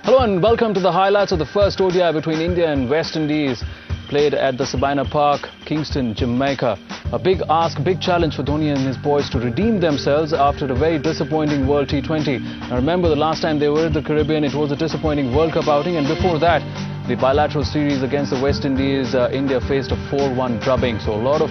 Hello and welcome to the highlights of the first ODI between India and West Indies, played at the Sabina Park, Kingston, Jamaica. A big ask, big challenge for Dhoni and his boys to redeem themselves after a very disappointing World T20. Now remember, the last time they were at the Caribbean, it was a disappointing World Cup outing, and before that, the bilateral series against the West Indies, India faced a 4-1 drubbing. So a lot of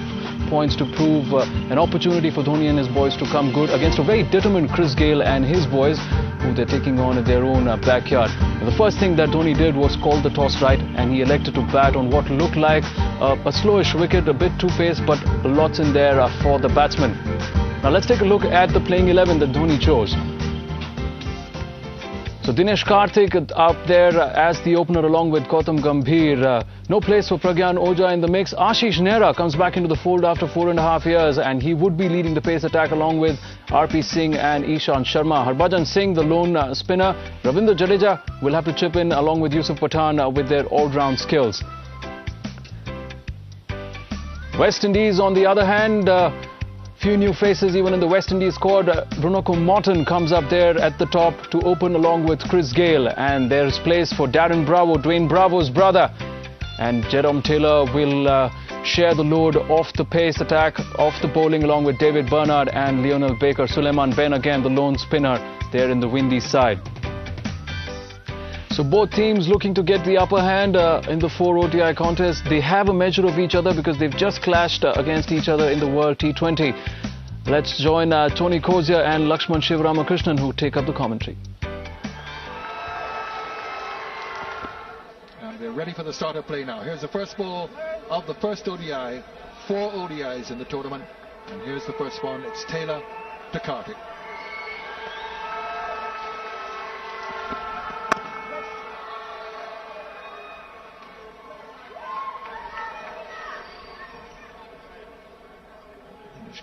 points to prove, an opportunity for Dhoni and his boys to come good against a very determined Chris Gayle and his boys, who they're taking on in their own backyard. The first thing that Dhoni did was call the toss right, and he elected to bat on what looked like a slowish wicket, a bit too paced, but lots in there for the batsman. Now let's take a look at the playing 11 that Dhoni chose. So Dinesh Karthik out there as the opener along with Gautam Gambhir. No place for Pragyan Ojha in the mix. Ashish Nehra comes back into the fold after 4.5 years, and he would be leading the pace attack along with RP Singh and Ishant Sharma. Harbhajan Singh, the lone spinner. Ravindra Jadeja will have to chip in along with Yusuf Pathan with their all-round skills. West Indies, on the other hand, few new faces even in the West Indies squad. Brunoko Morton comes up there at the top to open along with Chris Gayle, and there's place for Darren Bravo, Dwayne Bravo's brother, and Jerome Taylor will share the load off the pace attack, off the bowling along with David Bernard and Lionel Baker. Suleiman Ben again, the lone spinner there in the windy side. So both teams looking to get the upper hand in the 4 ODI contests. They have a measure of each other because they've just clashed against each other in the World T20. Let's join Tony Kozia and Lakshman Shivaramakrishnan, who take up the commentary. And they're ready for the start of play now. Here's the first ball of the first ODI. 4 ODIs in the tournament. And here's the first one. It's Taylor to Karthik.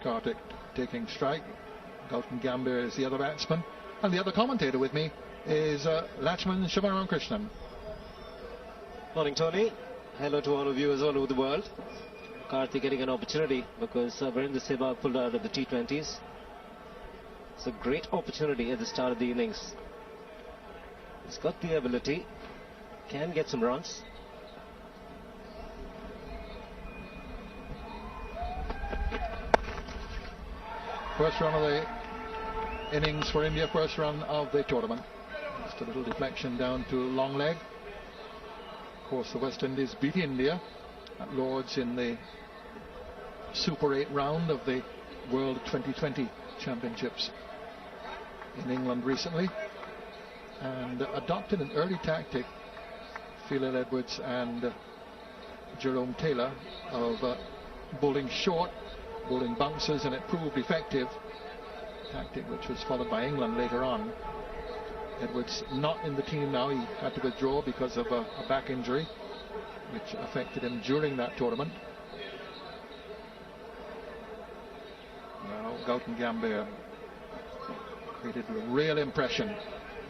Karthik taking strike. Gautam Gambhir is the other batsman, and the other commentator with me is Lakshman Shivaramakrishnan. Morning, Tony. Hello to all of you all over the world. Karthik getting an opportunity because Virendra Sehwag pulled out of the T20s. It's a great opportunity at the start of the innings. He's got the ability, can get some runs. First run of the innings for India, first run of the tournament. Just a little deflection down to long leg. Of course, the West Indies beat India at Lord's in the Super 8 round of the World 2020 Championships in England recently, and adopted an early tactic, Phil Edwards and Jerome Taylor, of bowling short, bowling bouncers, and it proved effective. Tactic which was followed by England later on. Edwards not in the team now. He had to withdraw because of a back injury which affected him during that tournament. Now Gautam Gambhir created a real impression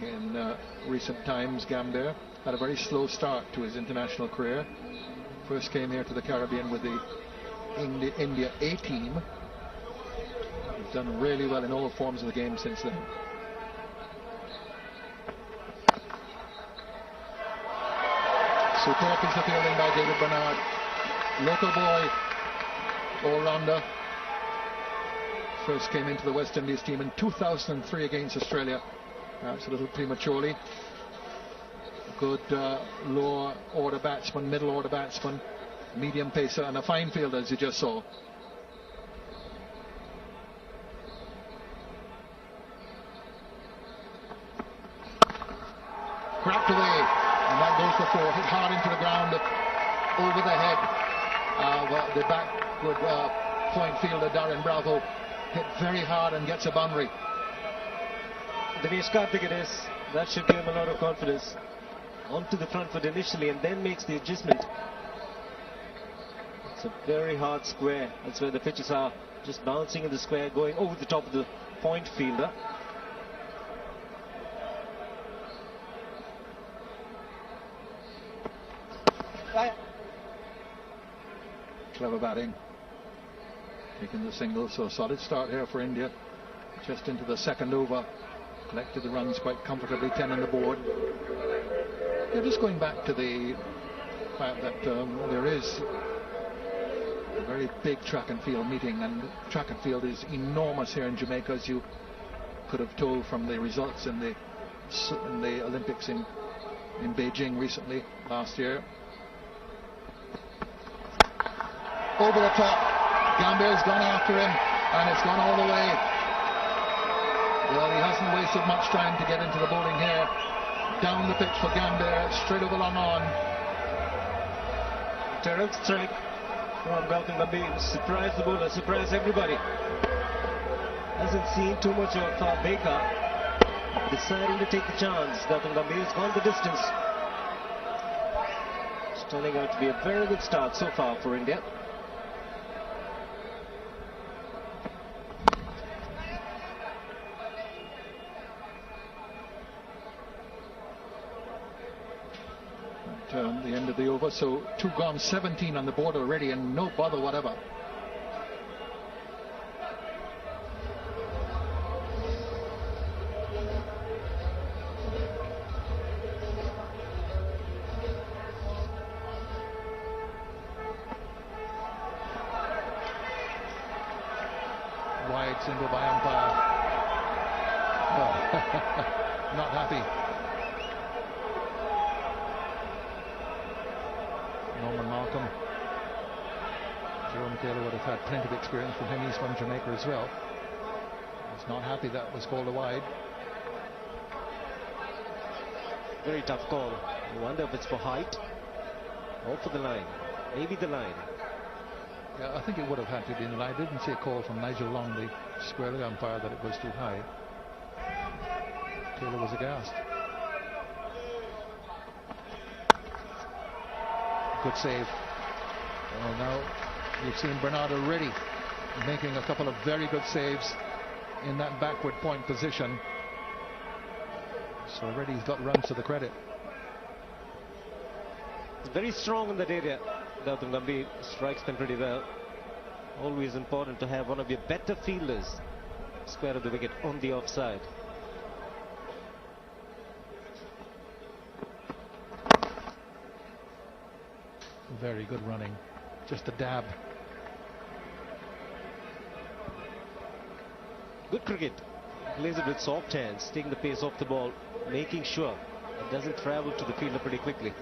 in recent times. Gambhir had a very slow start to his international career. First came here to the Caribbean with the India A team. He's done really well in all forms of the game since then. Superb piece of fielding by David Bernard. Local boy, all-rounder. First came into the West Indies team in 2003 against Australia. Perhaps a little prematurely. Good lower order batsman, middle order batsman, medium pacer, and a fine fielder, as you just saw. Cracked away, and that goes for 4. Hit hard into the ground, over the head of the backward point fielder Darren Bravo. Hit very hard and gets a boundary. Dinesh Karthik it is. That should give him a lot of confidence. Onto the front foot initially, and then makes the adjustment. It's a very hard square. That's where the pitches are, just bouncing in the square, going over the top of the point fielder. Clever batting. Taking the single, so solid start here for India. Just into the second over collected the runs quite comfortably, 10 on the board. Yeah, just going back to the fact that there is a very big track and field meeting, and track and field is enormous here in Jamaica, as you could have told from the results in the Olympics in Beijing recently, last year. Over the top, Gambier's gone after him, and it's gone all the way. Well, he hasn't wasted much time to get into the bowling here. Down the pitch for Gambier, straight over long on. Terrific strike from Gautam Gambhir. Surprised the bowler, surprised everybody. Hasn't seen too much of Baker. Deciding to take the chance. Gautam Gambhir's gone the distance. It's turning out to be a very good start so far for India. The end of the over, so 2 gone, 17 on the board already, and no bother whatever. Wide single by umpire. Oh. Not happy. Norman Malcolm. Jerome Taylor would have had plenty of experience from him. He's from Jamaica as well. He's not happy that was called a wide. Very tough call. I wonder if it's for height or for the line. Maybe the line. Yeah, I think it would have had to be in the line. I didn't see a call from Nigel Long, the square leg umpire, that it was too high. Taylor was aghast. Good save. Well, now you've seen Bernard already making a couple of very good saves in that backward point position. So already he's got runs to the credit. Very strong in that area. Gautam Gambhir strikes them pretty well. Always important to have one of your better fielders square of the wicket on the offside. Very good running, just a dab. Good cricket. Plays it with soft hands, taking the pace off the ball, making sure it doesn't travel to the fielder pretty quickly.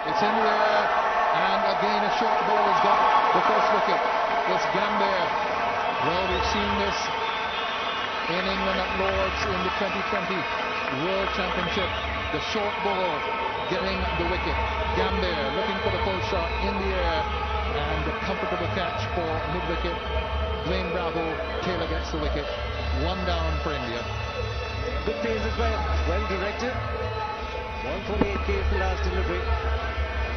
It's in the air, and again a short ball has got the first wicket. It's Gambier. Well, we've seen this in England at Lord's in the 2020 World Championship. The short ball getting the wicket. Gambier looking for the full shot in the air, and a comfortable catch for mid-wicket. Dwayne Bravo, Taylor gets the wicket. 1 down for India. Good pace as well. Well directed. 148 k's the last delivery.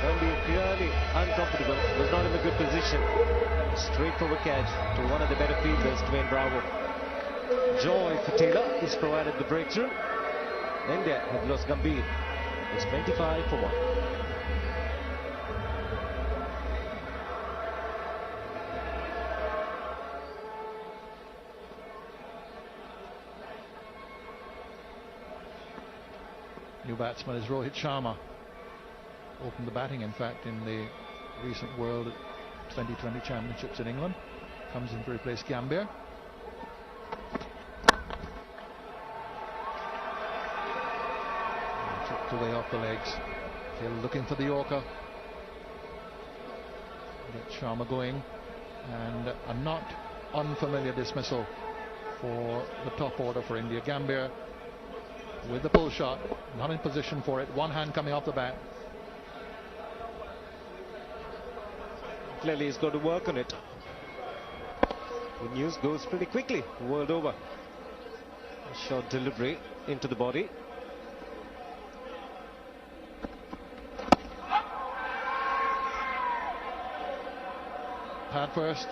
Gambhir clearly uncomfortable. Was not in a good position. Straightforward catch to one of the better fielders, Dwayne Bravo. Joy for Taylor. He's provided the breakthrough. India have lost Gambhir. It's 25 for 1. New batsman is Rohit Sharma. Opened the batting, in fact, in the recent World 2020 Championships in England. Comes in to replace Gambier. Chipped away off the legs. Taylor looking for the Yorker. Get Sharma going. And a not unfamiliar dismissal for the top order for India. Gambier with the pull shot, not in position for it. One hand coming off the bat. Clearly he's got to work on it. Good news, goes pretty quickly world over. A short delivery into the body. Pad first.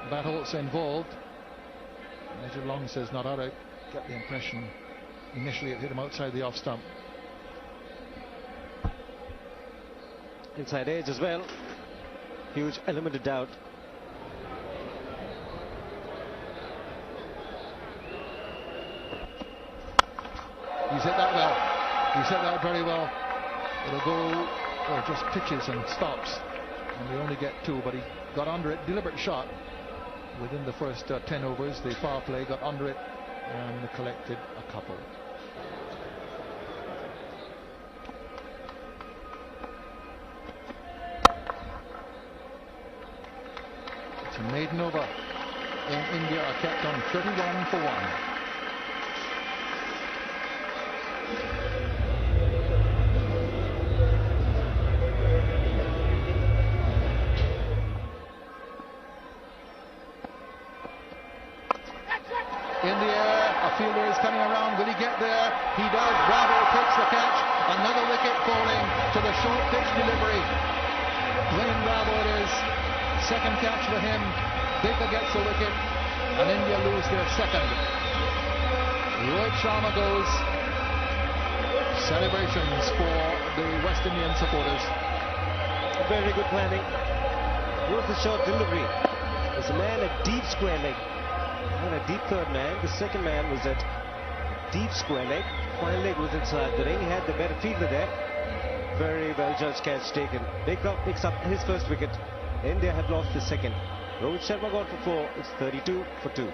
Bat also involved. Major Long says not out. I get the impression initially it hit him outside the off stump. inside edge as well. Huge element of doubt. He's hit that well. He's hit that very well. It'll go, or just pitches and stops. And we only get 2, but he got under it. Deliberate shot within the first 10 overs. The power play got under it and collected a couple. It's a maiden over. And India are kept on 31 for 1. In the air, a fielder is coming around. Will he get there? He does. Bravo takes the catch. Another wicket falling to the short pitch delivery. Glenn Bravo it is. Second catch for him. Baker gets the wicket, and India lose their second. Rohit Sharma goes. Celebrations for the West Indian supporters. Very good planning. Wrote the short delivery. There's a man at deep square leg. And a deep third man. The second man was at deep square leg. Final leg was inside the ring. He had the better fielder there. Very well judged catch taken. Baker picks up his first wicket. India had lost the second. Rohit Sharma got for 4. It's 32 for 2.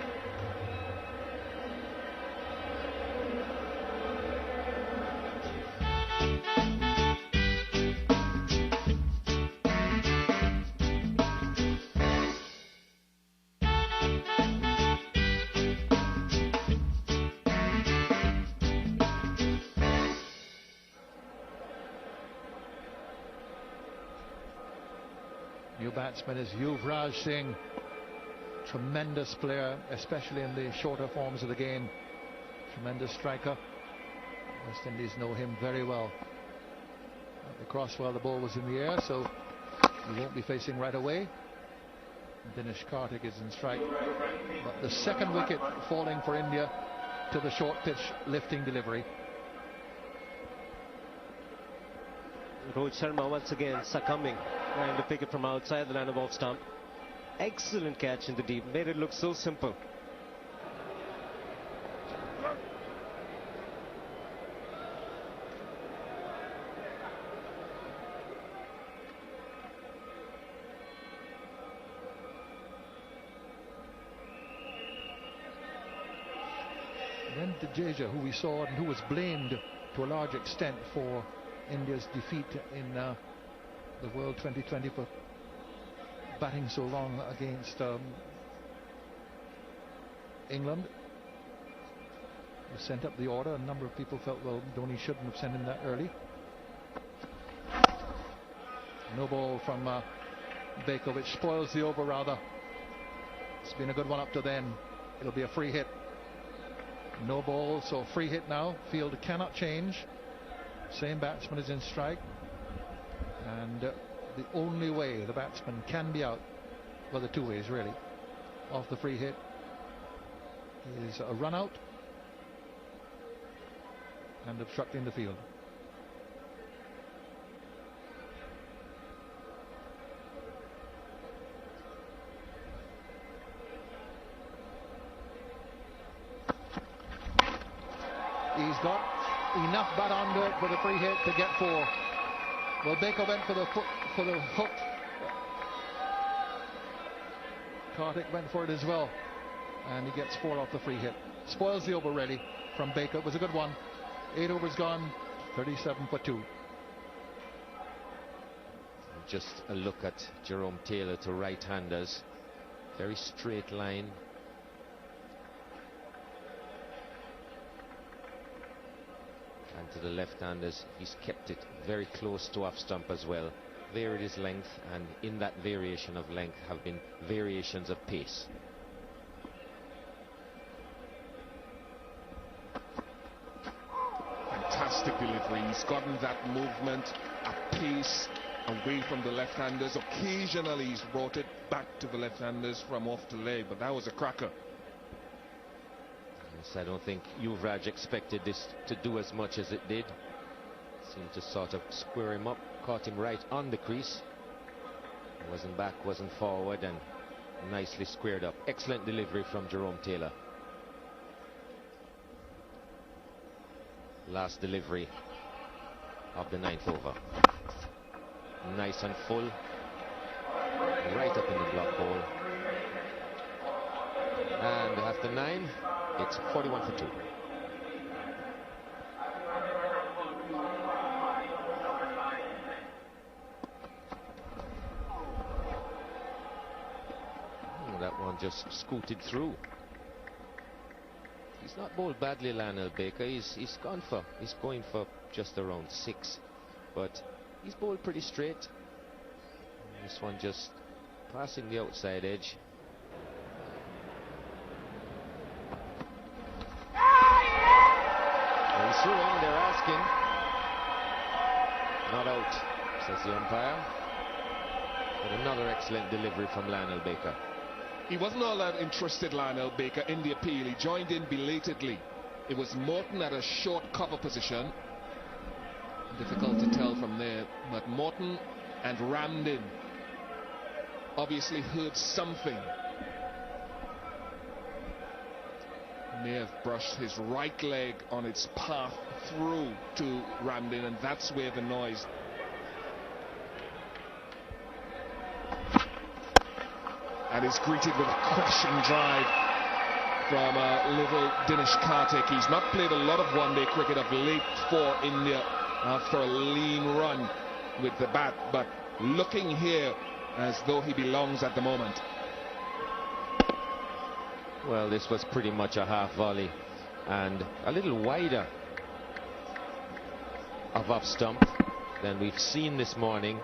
New batsman is Yuvraj Singh. Tremendous player, especially in the shorter forms of the game. Tremendous striker. West Indies know him very well. The cross while the ball was in the air, so he won't be facing right away. Dinesh Karthik is in strike. But the second wicket falling for India to the short pitch lifting delivery. Rohit Sharma once again succumbing, trying to pick it from outside the line of off stump. Excellent catch in the deep, made it look so simple. Then Jadeja, who we saw and who was blamed to a large extent for India's defeat in the World 2020 for batting so long against England. He sent up the order. A number of people felt, well, Dhoni shouldn't have sent him that early. No ball from Baker, which spoils the over rather. It's been a good one up to then. It'll be a free hit. No ball, so free hit now. Field cannot change. Same batsman is in strike, and the only way the batsman can be out, well, the two ways really, off the free hit is a run out and obstructing the field. He's got enough bat under it for the free hit to get 4. Well, Baker went for the hook. Karthik went for it as well, and he gets 4 off the free hit. Spoils the over really from Baker. It was a good one. 8 overs gone, 37 for 2. Just a look at Jerome Taylor to right-handers. Very straight line. And to the left-handers, he's kept it very close to off stump as well. Varied his length, and in that variation of length have been variations of pace. Fantastic delivery. He's gotten that movement at pace away from the left-handers. Occasionally he's brought it back to the left-handers from off the leg, but that was a cracker. Yes, I don't think Yuvraj expected this to do as much as it did. Seemed to sort of square him up caught him right on the crease. Wasn't back, wasn't forward, and nicely squared up. Excellent delivery from Jerome Taylor. Last delivery of the 9th over. Nice and full. Right up in the block hole. And after 9, it's 41 for 2. That one just scooted through. He's not bowled badly, Lionel Baker. He's going for just around 6, but he's bowled pretty straight. This one just passing the outside edge. He's through in, they're asking. Not out, says the umpire. But another excellent delivery from Lionel Baker. He wasn't all that interested, Lionel Baker, in the appeal. He joined in belatedly. It was Morton at a short cover position. Difficult to tell from there, but Morton and Ramdin obviously heard something. May have brushed his right leg on its path through to Ramdin, and that's where the noise. And is greeted with a crashing drive from little Dinesh Karthik. He's not played a lot of one-day cricket of late for India after a lean run with the bat, but looking here as though he belongs at the moment. Well, this was pretty much a half volley and a little wider of off stump than we've seen this morning.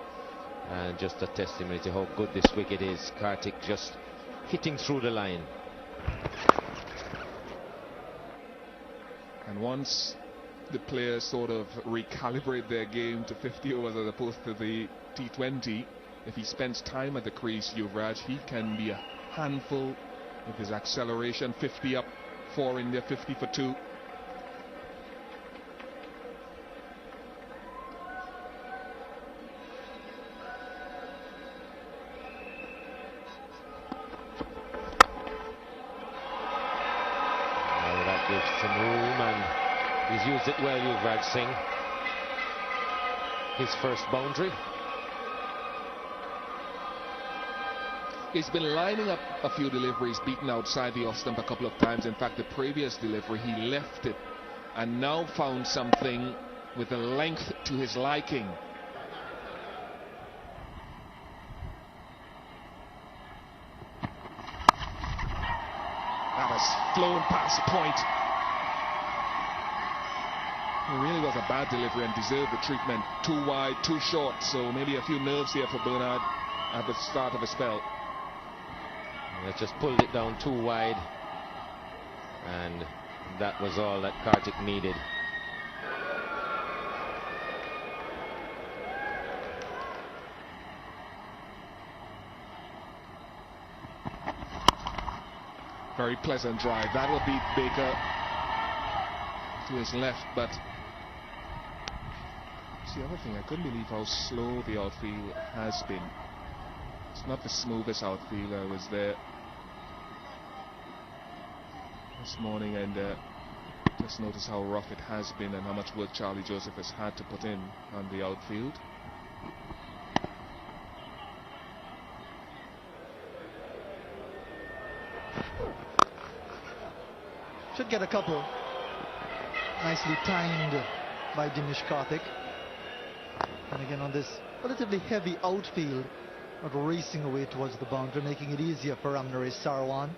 And just a testimony to how good this wicket is. Karthik just hitting through the line. And once the players sort of recalibrate their game to 50 overs as opposed to the T20, if he spends time at the crease, Yuvraj, he can be a handful with his acceleration. 50 up for India, 50 for 2. Some room, and he's used it well, Yuvraj Singh. His first boundary. He's been lining up a few deliveries, beaten outside the off stump a couple of times. In fact, the previous delivery he left it and now found something with a length to his liking. That has flown past the point. It really was a bad delivery and deserved the treatment. Too wide, too short, so maybe a few nerves here for Bernard at the start of a spell. They just pulled it down too wide, and that was all that Karthik needed. Very pleasant drive. That will beat Baker to his left, but it's the other thing. I couldn't believe how slow the outfield has been. It's not the smoothest outfield. I was there this morning and just noticed how rough it has been and how much work Charlie Joseph has had to put in on the outfield. Should get a couple. Nicely timed by Dinesh Karthik. And again on this relatively heavy outfield, not racing away towards the boundary, making it easier for Ramnaresh Sarawan.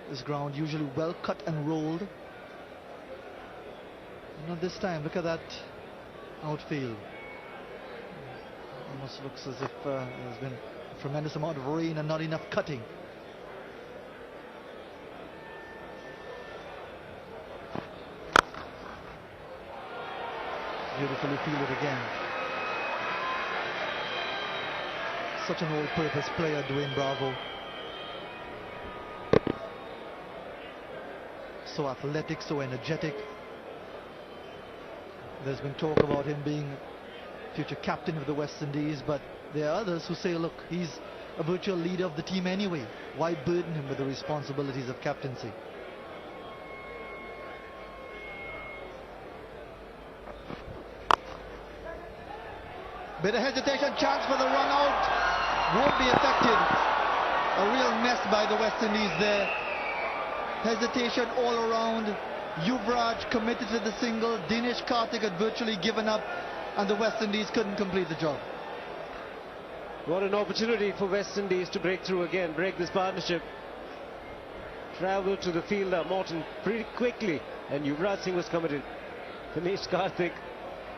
This ground usually well cut and rolled. Not this time. Look at that outfield. Almost looks as if there's been a tremendous amount of rain and not enough cutting. Beautifully fielded again. Such an all-purpose player, Dwayne Bravo. So athletic, so energetic. There's been talk about him being future captain of the West Indies, but there are others who say, look, he's a virtual leader of the team anyway. Why burden him with the responsibilities of captaincy? Bit of hesitation, chance for the run out. Won't be affected. A real mess by the West Indies there. Hesitation all around. Yuvraj committed to the single. Dinesh Karthik had virtually given up, and the West Indies couldn't complete the job. What an opportunity for West Indies to break through again, break this partnership. Travel to the fielder, Morton, pretty quickly, and Yuvraj Singh was committed. Dinesh Karthik,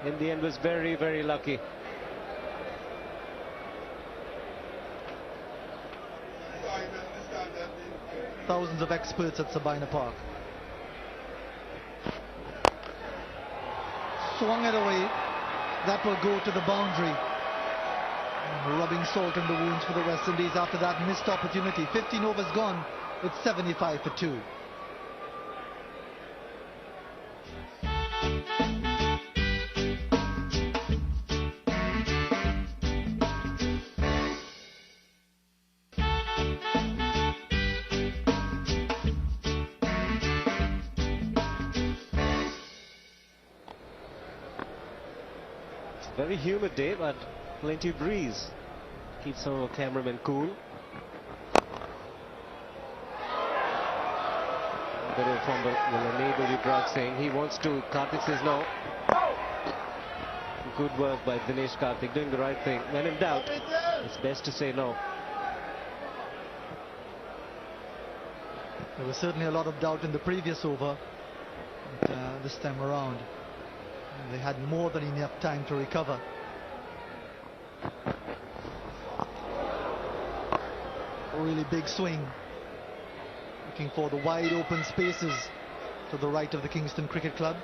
in the end, was very, very lucky. Thousands of experts at Sabina Park. Swung it away. That will go to the boundary. Rubbing salt in the wounds for the West Indies after that missed opportunity. 15 overs gone. It's 75 for 2. Very humid day, but plenty of breeze. Keeps some of our cameramen cool. A bit of fumble will enable Yuvraj Singh. He wants to. Karthik says no. Good work by Dinesh Karthik, doing the right thing. When in doubt, it's best to say no. There was certainly a lot of doubt in the previous over, but this time around they had more than enough time to recover. A really big swing, looking for the wide open spaces to the right of the Kingston Cricket Club.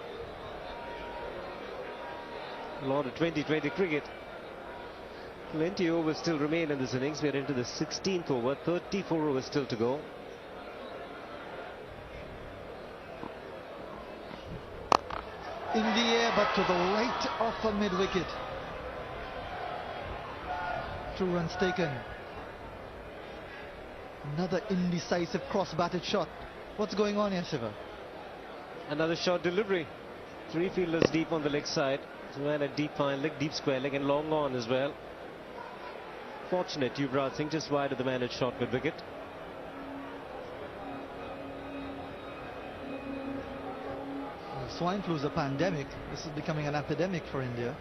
A lot of 20-20 cricket. Plenty overs still remain in this innings. We are into the 16th over, 34 overs still to go. In the air, but to the right of a mid-wicket. 2 runs taken. Another indecisive cross-batted shot. What's going on here, Shiva? Another short delivery. 3 fielders deep on the leg side. So and a deep fine leg, deep square leg, and long on as well. Fortunate, Yuvraj Singh just wide of the man at short mid-wicket. Swine flu is a pandemic. This is becoming an epidemic for India.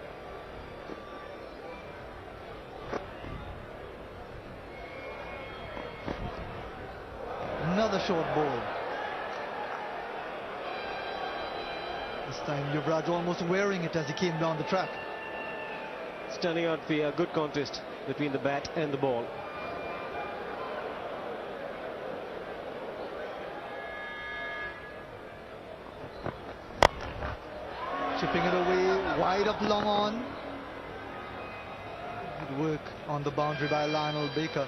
Another short ball. This time Yuvraj almost wearing it as he came down the track. It's turning out to be a good contest between the bat and the ball. Chipping it away, wide up, long on. Good work on the boundary by Lionel Baker.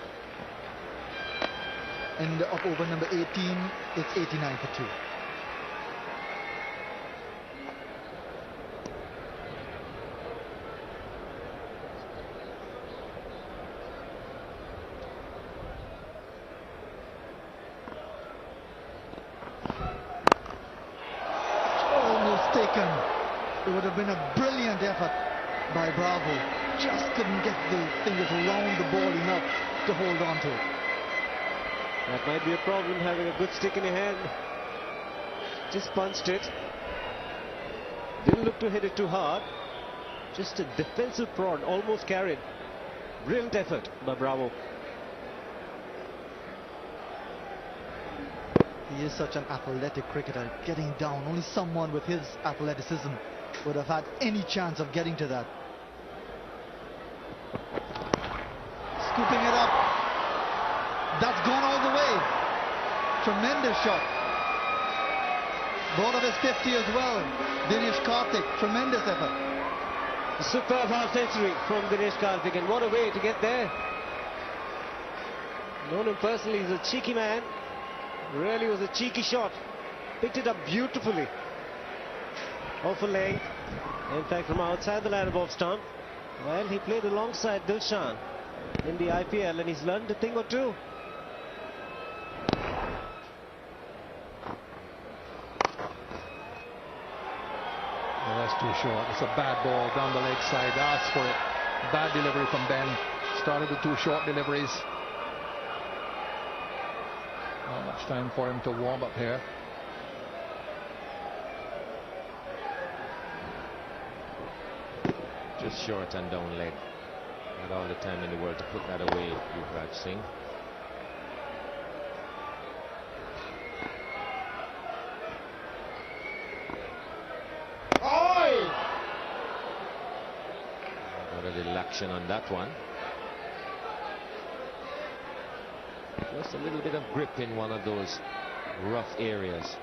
End of over number 18, it's 89 for 2. Almost taken. It would have been a brilliant effort by Bravo. Just couldn't get the fingers around the ball enough to hold on to it. That might be a problem, having a good stick in your hand. Just punched it. Didn't look to hit it too hard. Just a defensive prod, almost carried. Brilliant effort by Bravo. He is such an athletic cricketer, getting down. Only someone with his athleticism would have had any chance of getting to that. Scooping it up. That's gone all the way. Tremendous shot. Ball of his 50 as well. Dinesh Karthik, tremendous effort. A superb half century from Dinesh Karthik, and what a way to get there. Known him personally, he's a cheeky man. Really was a cheeky shot. Picked it up beautifully. off a leg. In fact, from outside the line of off stump. Well, he played alongside Dilshan in the IPL and he's learned a thing or two. Well, that's too short. It's a bad ball down the leg side. Asked for it. Bad delivery from Ben. Started with 2 short deliveries. Not much time for him to warm up here. Just short and down leg. Not all the time in the world to put that away, Yuvraj Singh. Got a little action on that one. Just a little bit of grip in one of those rough areas.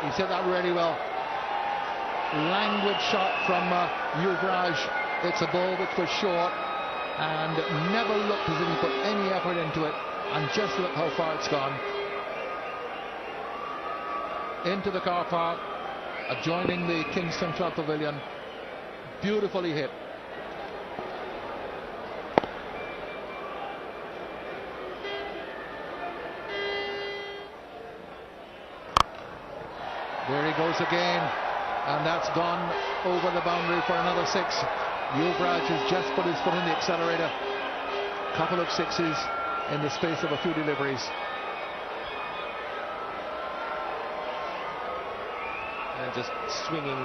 He said that really well. Languid shot from Yuvraj. It's a ball which was short and never looked as if he put any effort into it, and just look how far it's gone. Into the car park adjoining the Kingston Club Pavilion. Beautifully hit. There he goes again. And that's gone over the boundary for another 6. Yuvraj has just put his foot in the accelerator. Couple of 6s in the space of a few deliveries. And just swinging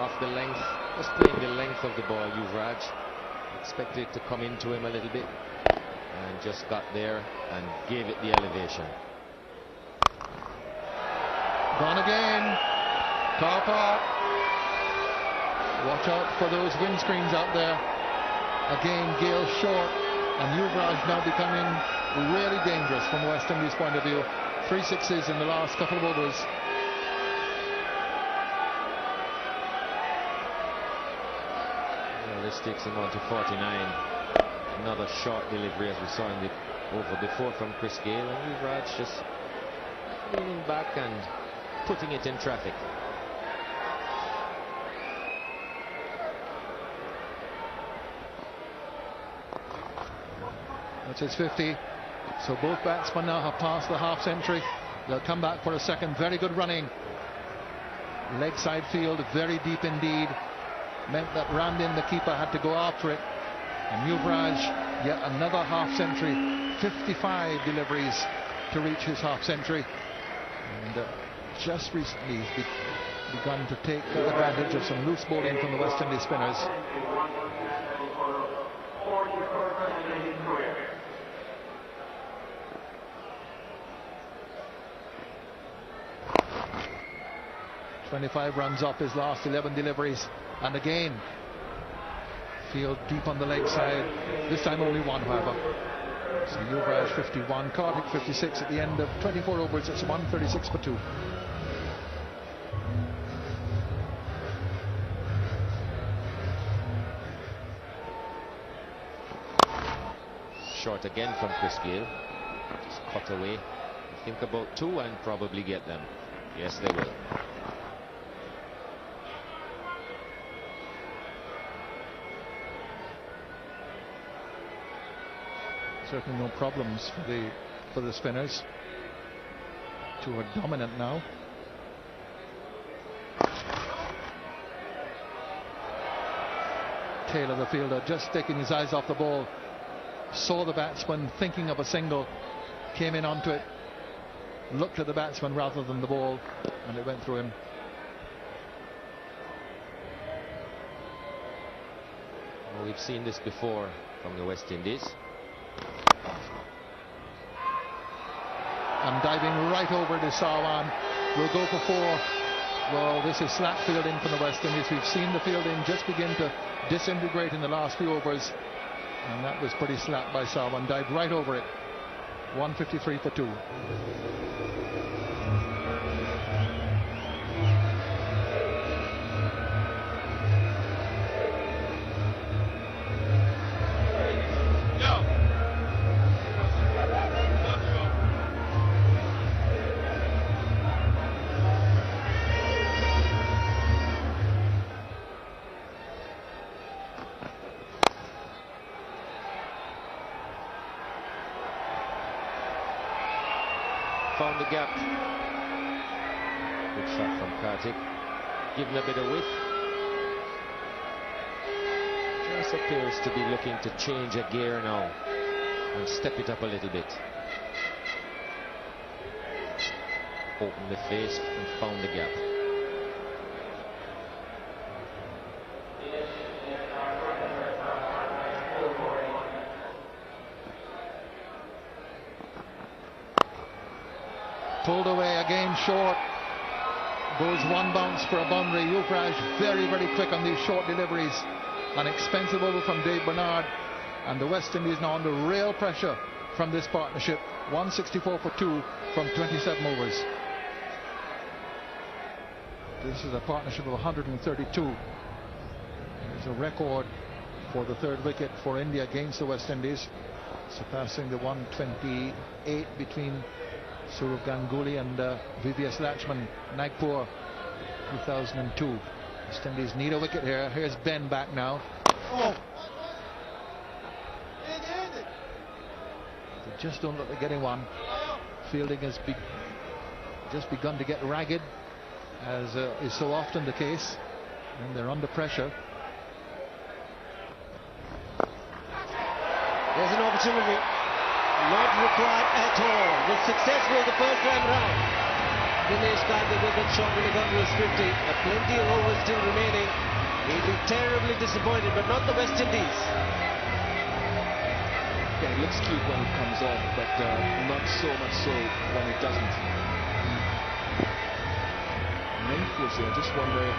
off the length, just playing the length of the ball, Yuvraj. Expected to come into him a little bit. And just got there and gave it the elevation. Gone again. Car park. Watch out for those windscreens out there. Again, Gale short, and Yuvraj now becoming really dangerous from West Indies' point of view. 3 6s in the last couple of overs. Well, this takes him on to 49. Another short delivery, as we saw in the over before, from Chris Gale, and Yuvraj just leaning back and putting it in traffic. That's his 50. So both batsmen now have passed the half century. They'll come back for a second. Very good running. Leg side field, very deep indeed. Meant that Ramdin, the keeper, had to go after it. And Yuvraj, yet another half century. 55 deliveries to reach his half century. And just recently he's begun to take advantage of some loose bowling from the West Indies spinners. .25 runs off his last 11 deliveries, and again field deep on the leg side. This time only one, however. So Yuvraj 51, Karthik 56 at the end of 24 overs. It's 136 for 2. Short again from Chris Gale. Just cut away. Think about 2 and probably get them. Yes, they will. Certainly no problems for the spinners. 2 are dominant now. Taylor, the fielder, just taking his eyes off the ball, saw the batsman thinking of a single, came in onto it, looked at the batsman rather than the ball, and it went through him. Well, we've seen this before from the West Indies. And diving right over to Sarwan, will go for 4. Well, this is slack fielding from the West Indies. We've seen the fielding just begin to disintegrate in the last few overs, and that was pretty slack by Sarwan. Dived right over it. 153 for 2. found the gap. Good shot from Kartik. Given a bit of width. Just appears to be looking to change a gear now and step it up a little bit. Opened the face and found the gap. Pulled away again short. Goes one bounce for a boundary. Yuvraj very, very quick on these short deliveries. An expensive over from Dave Bernard. And the West Indies now under real pressure from this partnership. 164 for 2 from 27 overs. This is a partnership of 132. It's a record for the third wicket for India against the West Indies, surpassing the 128 between Sourav Ganguly and VVS Lakshman, Nagpur 2002. West Indies need a wicket here. Here's Ben back now. Oh! They just don't look like getting one. Fielding has just begun to get ragged, as is so often the case, and they're under pressure. There's an opportunity. Not required at all. Was successful the first time round. Dinesh Karthik with that shot when he got to his 50. Plenty of overs still remaining. He'll be terribly disappointed, but not the West Indies. Yeah, it looks cute when it comes off, but not so much so when it doesn't. Length was there. Just wonder if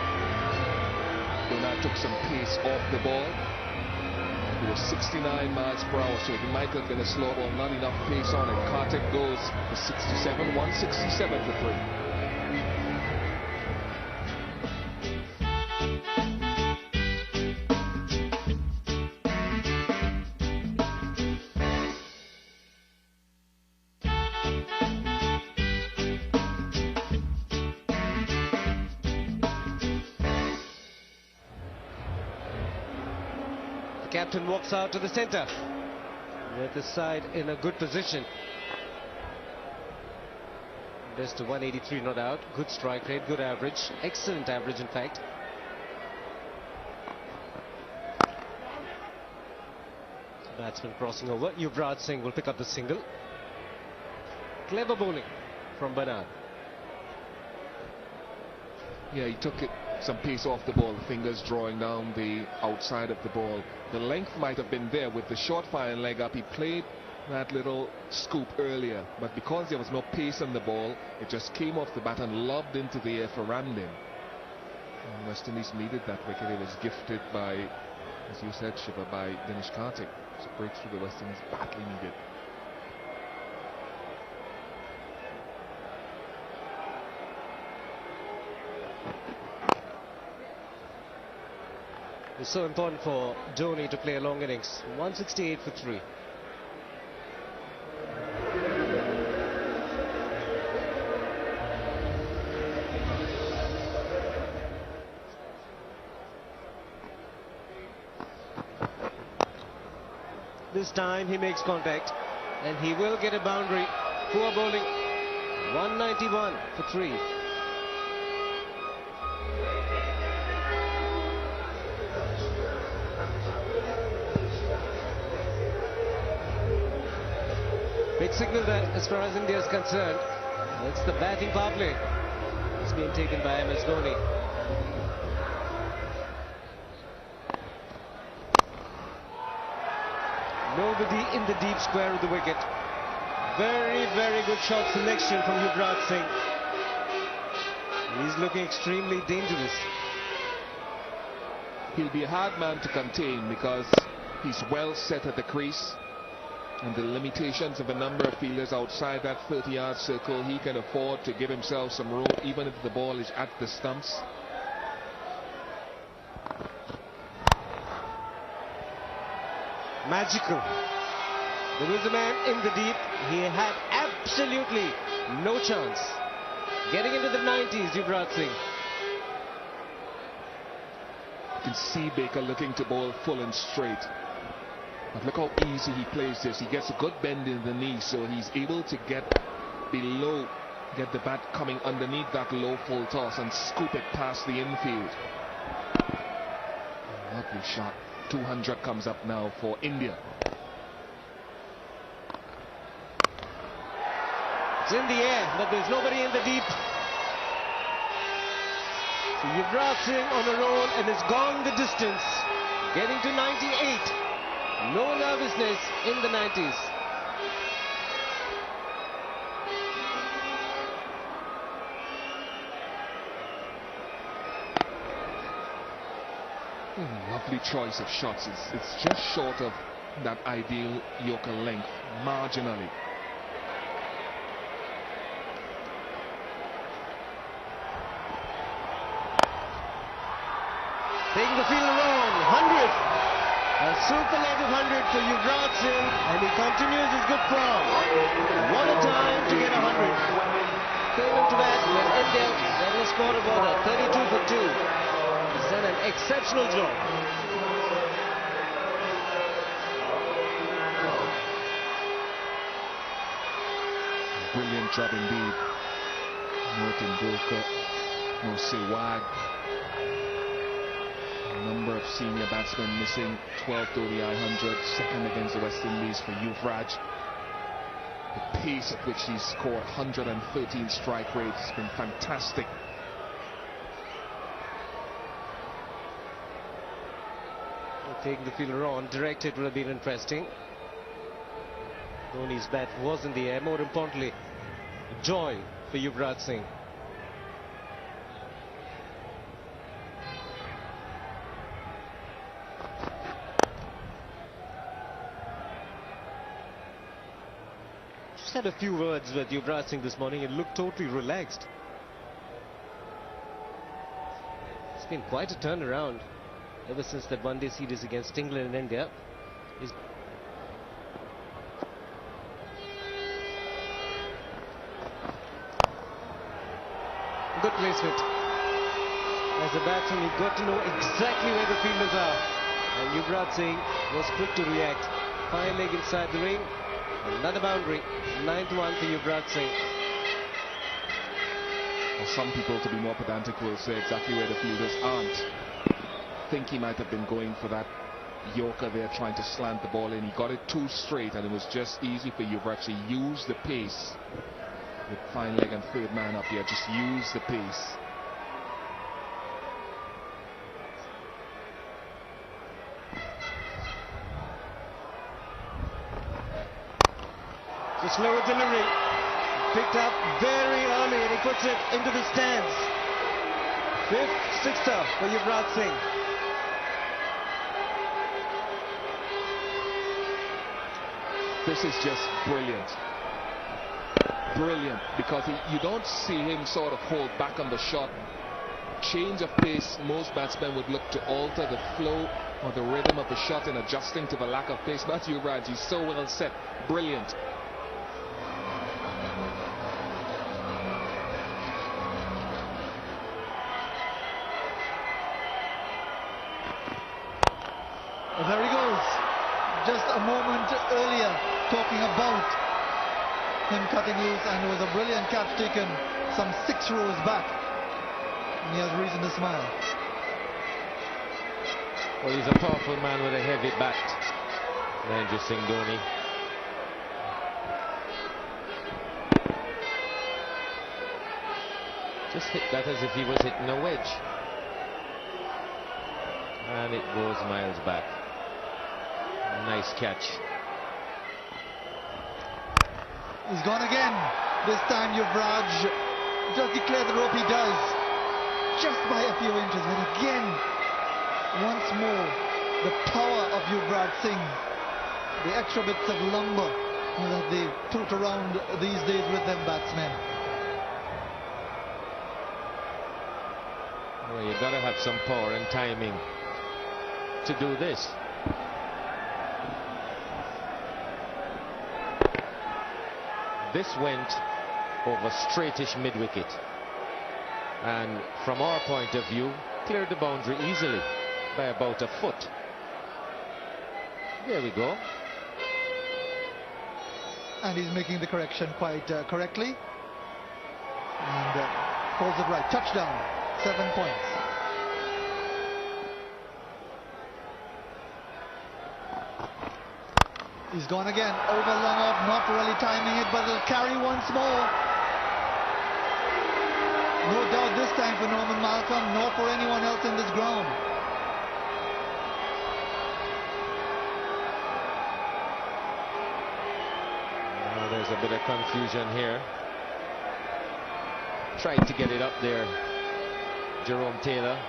Bernard took some pace off the ball. It was 69 miles per hour, so it might have been a slow ball, not enough pace on it. Kartik goes for 67, 167 for 3. Captain walks out to the centre with the side in a good position. Best to 183 not out. Good strike rate, good average, excellent average in fact. Batsman crossing over. Yuvraj Singh will pick up the single. Clever bowling from Bernard. Yeah, he took some pace off the ball, fingers drawing down the outside of the ball. The length might have been there with the short firing leg up. He played that little scoop earlier, but because there was no pace on the ball, it just came off the bat and lobbed into the air for Ramdin. And West Indies needed that wicket. It was gifted by, as you said, Shiva, by Dinesh Karthik. So breakthrough the West Indies badly needed. It's so important for Dhoni to play a long innings. 168 for 3. This time he makes contact and he will get a boundary. Poor bowling. 191 for 3. Big signal that, as far as India is concerned, it's the batting power play. It's being taken by MS Dhoni. Nobody in the deep square of the wicket. Very, very good shot selection from Yuvraj Singh. He's looking extremely dangerous. He'll be a hard man to contain because he's well set at the crease. And the limitations of a number of fielders outside that 30-yard circle, he can afford to give himself some room even if the ball is at the stumps. Magical. There was a man in the deep. He had absolutely no chance. Getting into the 90s, Yuvraj Singh. You can see Baker looking to bowl full and straight. But look how easy he plays this. He gets a good bend in the knee, so he's able to get below, get the bat coming underneath that low full toss and scoop it past the infield. Lovely shot. 200 comes up now for India. It's in the air, but there's nobody in the deep. So Yuvraj Singh on a roll and has gone the distance, getting to 98. No nervousness in the 90s. Lovely choice of shots. It's just short of that ideal Yorker length, marginally. Taking the field around, 100. A superlative 100 for Yuvraj Singh, and he continues his good form. What a time to get 100. Came into that when India had a score of about 32 for 2. He's done an exceptional job. Brilliant job indeed. No Tendulkar, no Sehwag. Number of senior batsmen missing. 12th ODI 100, second against the West Indies for Yuvraj. The pace at which he scored 113 strike rate has been fantastic. Taking the fielder on, direct it would have been interesting. Dhoni's bat was in the air. More importantly, joy for Yuvraj Singh. Just had a few words with Yuvraj Singh this morning and looked totally relaxed. It's been quite a turnaround ever since that one-day series against England and India. Good placement. As a batsman, you've got to know exactly where the fielders are. And Yuvraj Singh was quick to react. Fine leg inside the ring. Another boundary. 9-1 for Yuvraj Singh. Well, some people, to be more pedantic, will say exactly where the fielders aren't. I think he might have been going for that Yorker there, trying to slant the ball in. He got it too straight, and it was just easy for Yuvraj to use the pace. With fine leg and third man up here, just use the pace. The slower delivery. Picked up very early, and he puts it into the stands. 5th sixer for Yuvraj Singh. This is just brilliant. Brilliant, because you don't see him sort of hold back on the shot. Change of pace, most batsmen would look to alter the flow or the rhythm of the shot in adjusting to the lack of pace. But Yuvraj, he's so well set. Brilliant. There he goes. Just a moment earlier, talking about him cutting loose, and it was a brilliant catch taken some 6 rows back. And he has reason to smile. Well, he's a powerful man with a heavy bat, Mahendra Singh Dhoni. Just hit that as if he was hitting a wedge. And it goes miles back. Nice catch. He's gone again. This time Yuvraj just declared the rope. He does. Just by a few inches. But again, once more, the power of Yuvraj Singh. The extra bits of lumber that they tote around these days with them batsmen. Well, you've got to have some power and timing to do this. This went over straightish mid-wicket, and from our point of view, cleared the boundary easily by about a foot. There we go. And he's making the correction quite correctly. And calls it right. Touchdown. 7 points. He's gone again. Over long off. Not really timing it, but it'll carry once more. No doubt this time for Norman Malcolm, nor for anyone else in this ground. There's a bit of confusion here. Tried to get it up there, Jerome Taylor.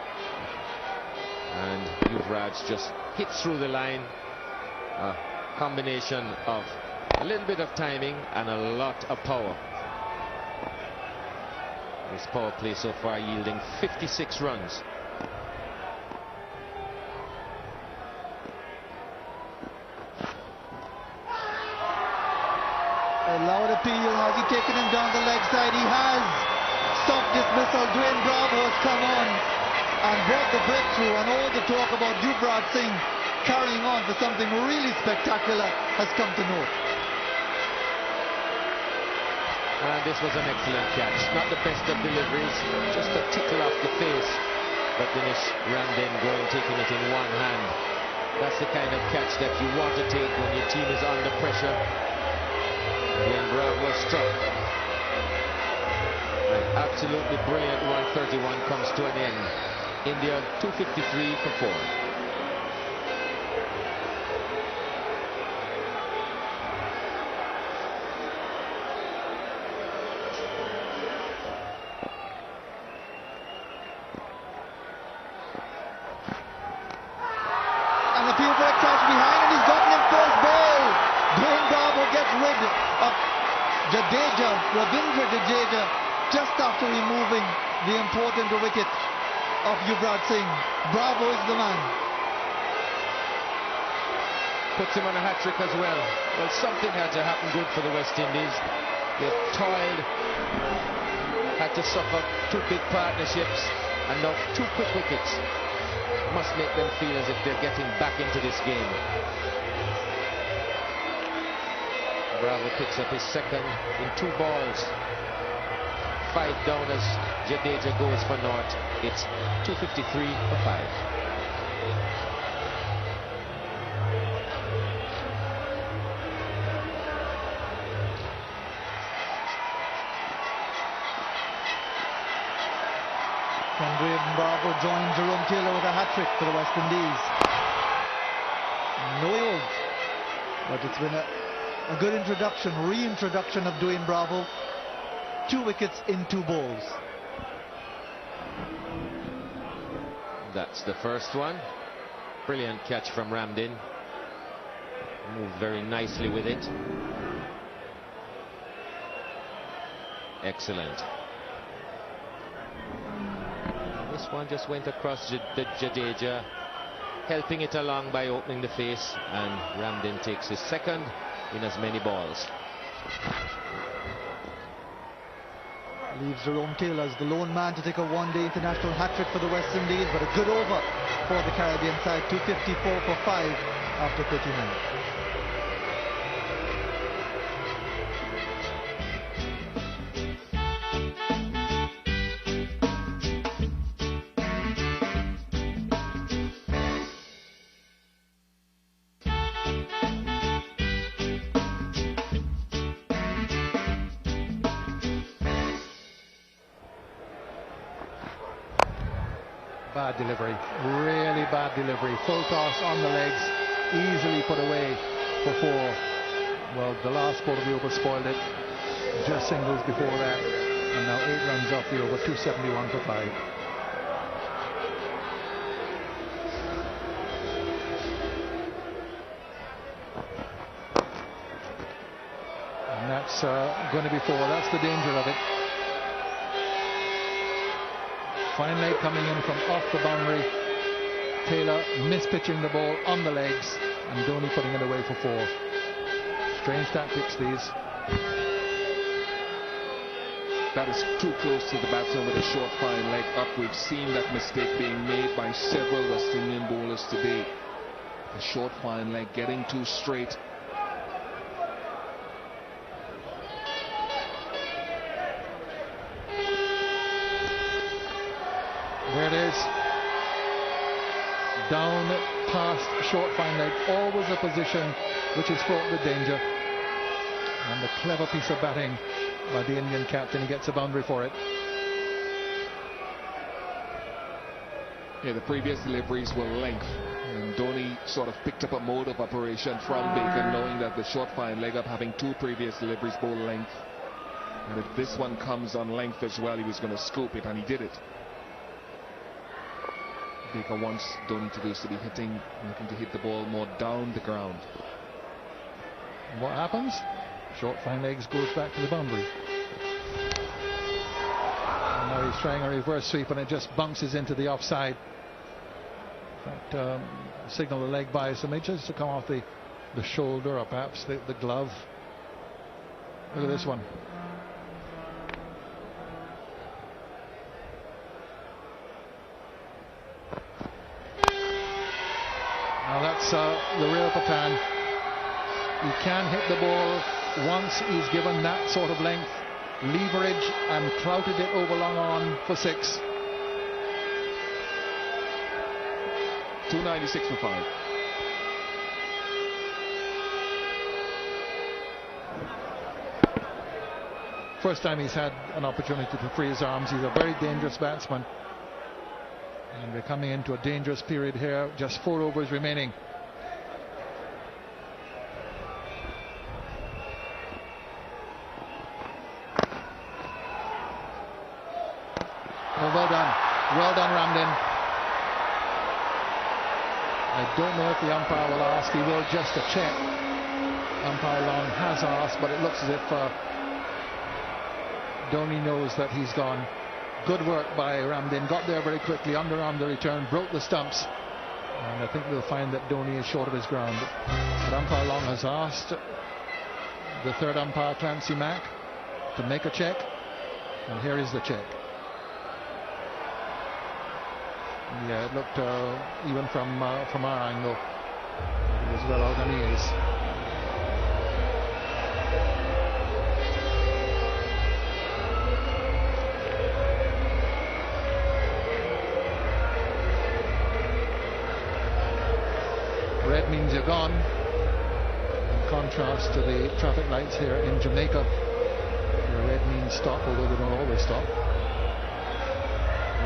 And Yuvraj just hits through the line. A combination of a little bit of timing and a lot of power. This power play so far yielding 56 runs. A loud appeal. Has he taken him down the leg side? He has. Soft dismissal. Dwayne Bravo has come on and brought the breakthrough. And all the talk about Yuvraj Singh carrying on for something really spectacular has come to naught. And this was an excellent catch. Not the best of deliveries, just a tickle off the face. But Dinesh Ramdin going, taking it in one hand. That's the kind of catch that you want to take when your team is under pressure. When Bravo struck. An absolutely brilliant 131 comes to an end. India 253 for 4. An appeal for a catch behind, and he's gotten him first ball. Dwayne Bravo gets rid of Jadeja, Ravindra Jadeja, just after removing the important wicket of Yuvraj Singh. Bravo is the man. Puts him on a hat-trick as well. Well, something had to happen good for the West Indies. They've toiled, had to suffer 2 big partnerships, and now 2 quick wickets. Must make them feel as if they're getting back into this game. Bravo picks up his second in 2 balls. 5 down as Jadeja goes for naught. It's 253 for 5. Can Dwayne Bravo join Jerome Taylor with a hat-trick for the West Indies? No, he won't. But it's been a good introduction, reintroduction of Dwayne Bravo. 2 wickets in 2 balls. That's the first one. Brilliant catch from Ramdin. Moved very nicely with it. Excellent. This one just went across Jadeja, helping it along by opening the face, and Ramdin takes his second in as many balls. Leaves Jerome Taylor as the lone man to take a one-day international hat-trick for the West Indies, but a good over for the Caribbean side. 254 for 5 after 39. Bad delivery, really bad delivery. Full toss on the legs, easily put away for 4. Well, the last ball of the over spoiled it. Just singles before that, and now 8 runs off the over. 271 for 5. And that's going to be 4. That's the danger of it. Fine leg coming in from off the boundary. Taylor mispitching the ball on the legs, and Dhoni putting it away for 4. Strange tactics, these. That is too close to the batsman with a short fine leg up. We've seen that mistake being made by several West Indian bowlers today. The short fine leg getting too straight. There it is. Down past short fine leg. Always a position which is fraught with danger. And a clever piece of batting by the Indian captain. He gets a boundary for it. Yeah, the previous deliveries were length. And Dhoni sort of picked up a mode of operation from Baker, knowing that the short fine leg up, having 2 previous deliveries bowl length. And if this one comes on length as well, he was going to scoop it, and he did it. Baker wants Dhoni to do is to be looking to hit the ball more down the ground. And what happens? Short fine legs goes back to the boundary. And now he's trying a reverse sweep and it just bounces into the offside. In fact, signal the leg by, so maybe just to come off the shoulder or perhaps the glove. Look at this one. Now that's the real Patan. He can hit the ball once he's given that sort of length, leverage, and clouted it over long on for 6. 296 for 5. First time he's had an opportunity to free his arms. He's a very dangerous batsman. And we're coming into a dangerous period here. Just 4 overs remaining. Oh, well done. Well done, Ramdin. I don't know if the umpire will ask. He will just to check. Umpire Long has asked, but it looks as if Dhoni knows that he's gone. Good work by Ramdin. Got there very quickly, underarmed the return, broke the stumps. And I think we'll find that Dhoni is short of his ground. But umpire Long has asked the third umpire, Clancy Mack, to make a check. And here is the check. Yeah, it looked even from our angle, it was well out, and he is. Red means you're gone, in contrast to the traffic lights here in Jamaica, where red means stop, although they don't always stop.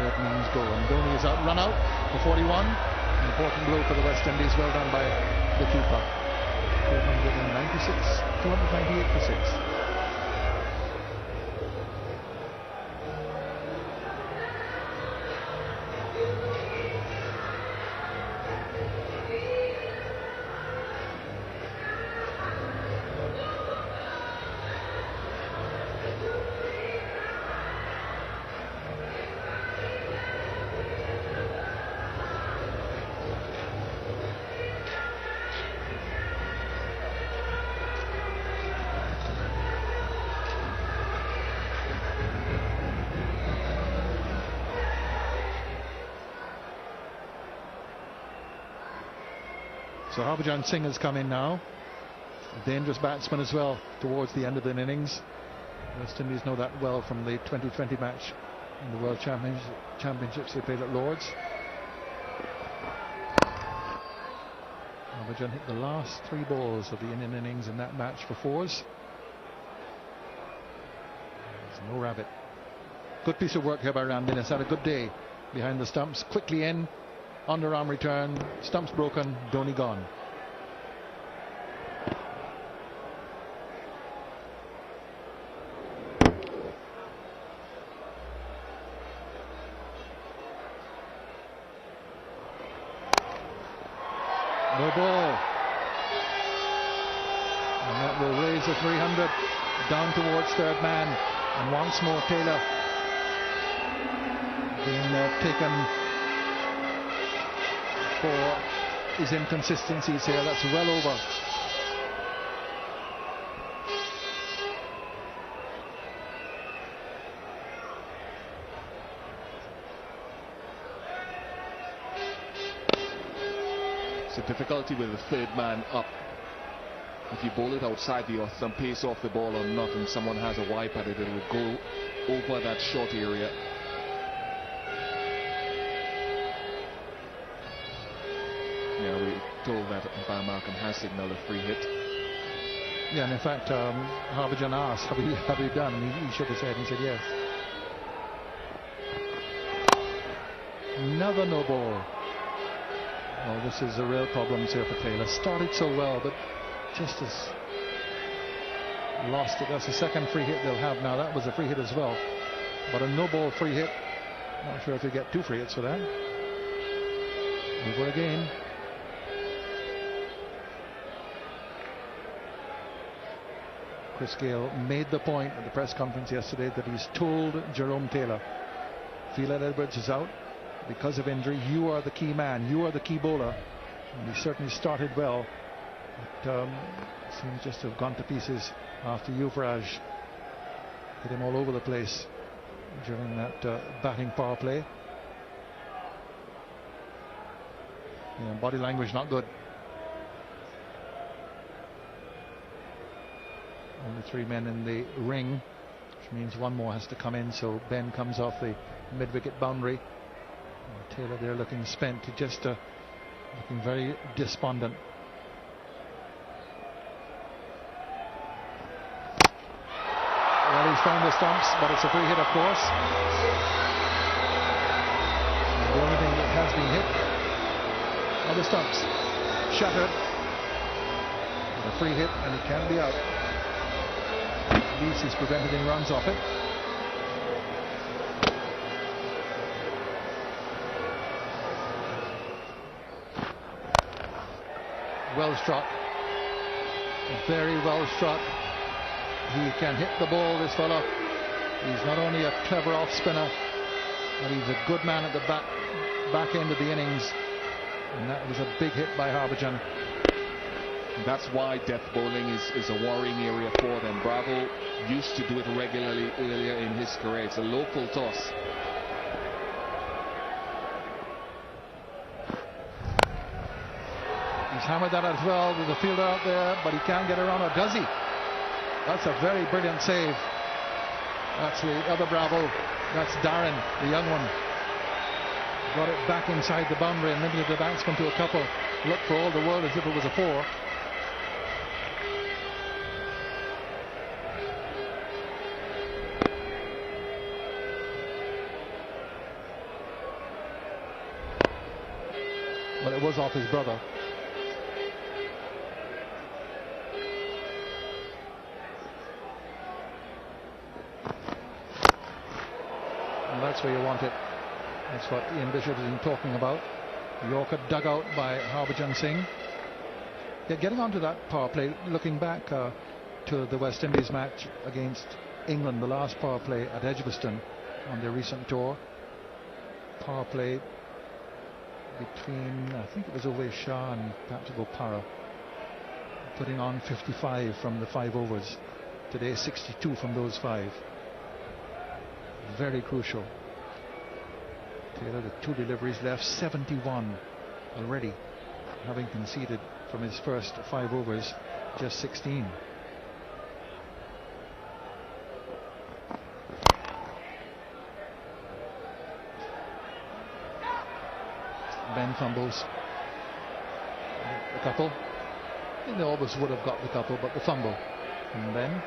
Red means go, and Dhoni is out, run out for 41. Important blow for the West Indies. Well done by the keeper. 298 for 6. So Harbhajan Singh has come in now. A dangerous batsman as well towards the end of the innings. West Indies know that well from the 2020 match in the World Championships they played at Lord's. Harbhajan hit the last 3 balls of the Indian innings in that match for 4s. There's no rabbit. Good piece of work here by Ramdin. Has had a good day behind the stumps. Quickly in. Underarm return, stumps broken, Dhoni gone. No ball. And that will raise the 300 down towards third man. And once more Taylor being taken for his inconsistencies here. That's well over. It's a difficulty with the third man up. If you bowl it outside, you have some pace off the ball or not, and someone has a wipe at it, it will go over that short area. told that umpire Markham has signaled a free hit. Yeah, and in fact, Harbhajan asked, have you done? And he shook his head and said yes. Another no ball. Oh, this is a real problem here for Taylor. Started so well, but just as lost it. That's the second free hit they'll have now. That was a free hit as well. But a no ball free hit. Not sure if you get 2 free hits for that. Over again. Chris Gale made the point at the press conference yesterday that he's told Jerome Taylor, Phelan Edwards is out because of injury. You are the key man. You are the key bowler. And he certainly started well. But seems just to have gone to pieces after Yuvraj hit him all over the place during that batting power play. Yeah, body language not good. Only 3 men in the ring, which means 1 more has to come in. So Ben comes off the mid-wicket boundary. Taylor there looking spent, just looking very despondent. Well, he's found the stumps, but it's a free hit, of course. And the only thing that has been hit are the stumps. Shattered. And a free hit, and it can be out. At least he's prevented any runs off it. Well struck. Very well struck. He can hit the ball, this fella. He's not only a clever off spinner, but he's a good man at the back end of the innings. And that was a big hit by Harbhajan. That's why death bowling is a worrying area for them. Bravo used to do it regularly earlier in his career. It's a low full toss. He's hammered that as well. There's a fielder out there, but he can't get around, or does he? That's a very brilliant save. That's the other Bravo. That's Darren, the young one. Got it back inside the boundary and limited the batsman to a couple. Looked for all the world as if it was a 4. But it was off his brother. And that's where you want it. That's what Ian Bishop has been talking about. Yorker dug out by Harbhajan Singh. Yeah, getting onto that power play, looking back to the West Indies match against England, the last power play at Edgbaston on their recent tour. Power play between, I think it was Ovais Shah and Patrick O'Para, putting on 55 from the 5 overs. Today 62 from those 5. Very crucial. Taylor, the 2 deliveries left, 71 already, having conceded from his first 5 overs just 16. Ben fumbles a couple. I think they always would have got the couple, but the fumble. And Ben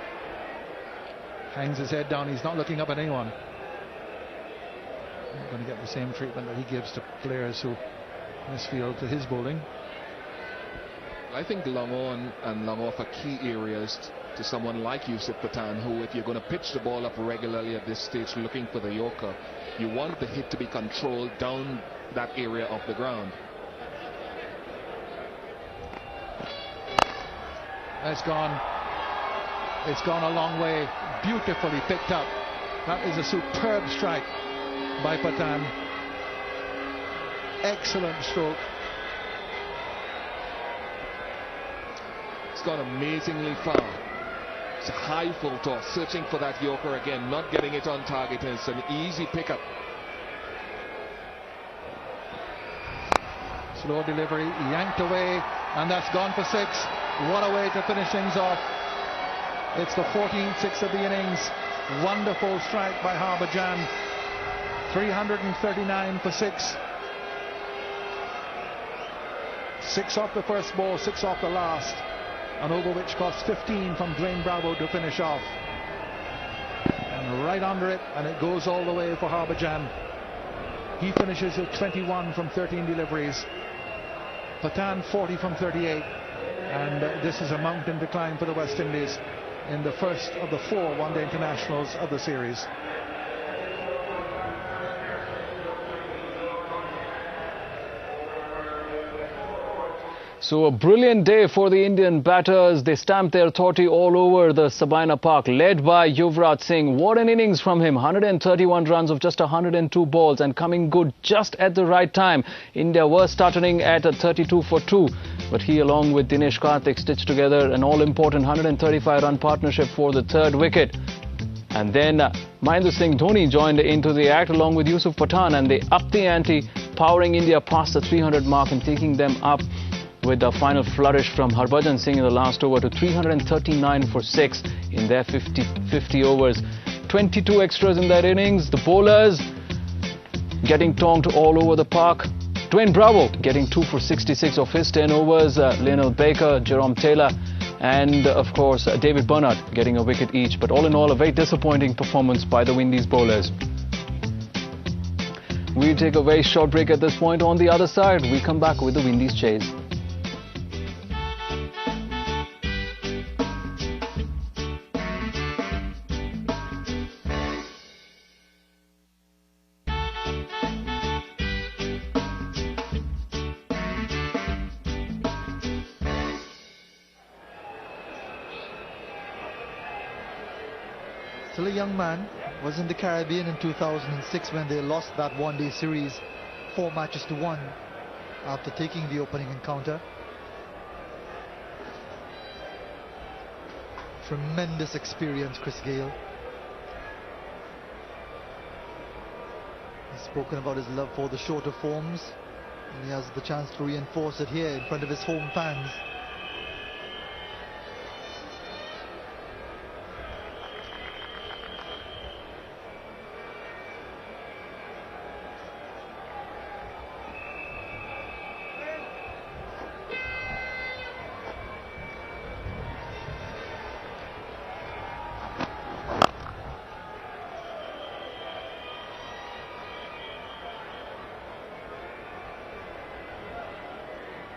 hangs his head down. He's not looking up at anyone. Not going to get the same treatment that he gives to players who misfield to his bowling. I think long on and long off are key areas to someone like Yusuf Pathan, who, if you're going to pitch the ball up regularly at this stage looking for the Yorker, you want the hit to be controlled down that area of the ground. It's gone a long way. Beautifully picked up. That is a superb strike by Pathan. Excellent stroke. It's gone amazingly far. It's a high full toss, searching for that Yorker again, not getting it on target, and it's an easy pickup. Slow delivery, yanked away, and that's gone for 6. What a way to finish things off. It's the 14th 6 of the innings. Wonderful strike by Harbhajan. 339 for 6. 6 off the first ball, 6 off the last, and over which cost 15 from Dwayne Bravo to finish off. And right under it, and it goes all the way for Harbhajan. He finishes with 21 from 13 deliveries. Pathan 40 from 38, and this is a mountain to climb for the West Indies in the first of the 4 one-day internationals of the series. So a brilliant day for the Indian batters. They stamped their authority all over the Sabina Park, led by Yuvraj Singh. What an innings from him. 131 runs of just 102 balls and coming good just at the right time. India were starting at a 32 for 2. But he, along with Dinesh Karthik, stitched together an all-important 135-run partnership for the 3rd wicket. And then Mahendra Singh Dhoni joined into the act along with Yusuf Pathan, and they upped the ante, powering India past the 300 mark and taking them up with a final flourish from Harbhajan Singh in the last over to 339 for 6 in their 50 overs. 22 extras in that innings. The bowlers getting tongued all over the park. Dwayne Bravo getting 2 for 66 of his 10 overs. Lionel Baker, Jerome Taylor, and of course David Bernard getting a wicket each. But all in all, a very disappointing performance by the Windies bowlers. We take a very short break at this point. On the other side, we come back with the Windies chase. Still a young man, was in the Caribbean in 2006 when they lost that one-day series 4 matches to 1 after taking the opening encounter. Tremendous experience, Chris Gayle. He's spoken about his love for the shorter forms, and he has the chance to reinforce it here in front of his home fans.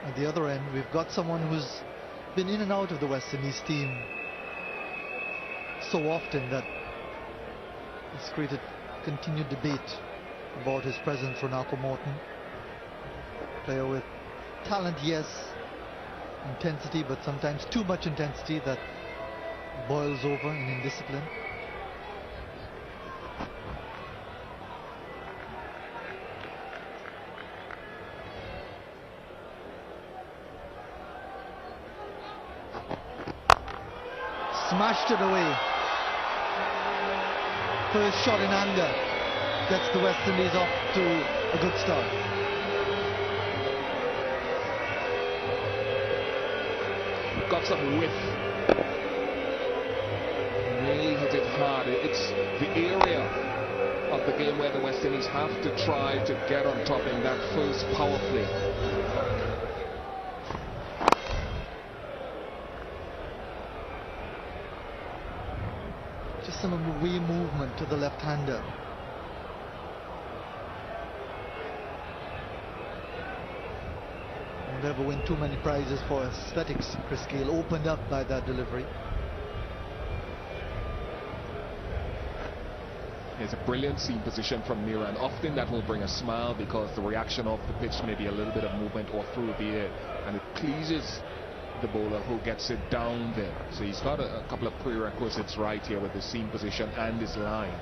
At the other end, we've got someone who's been in and out of the West Indies team so often that it's created continued debate about his presence. Ronaldo Morton, player with talent, yes, intensity, but sometimes too much intensity that boils over in indiscipline. Smashed it away. First shot in anger gets the West Indies off to a good start. Got some whiff. Really hit it hard. It's the area of the game where the West Indies have to try to get on top in that first power play. Just some away movement to the left-hander. Won't ever win too many prizes for aesthetics. Chris Gayle opened up by that delivery. It's a brilliant seam position from Nehra, and often that will bring a smile because the reaction of the pitch may be a little bit of movement or through the air, and it pleases the bowler who gets it down there. So he's got a couple of prerequisites right here with the seam position and his line.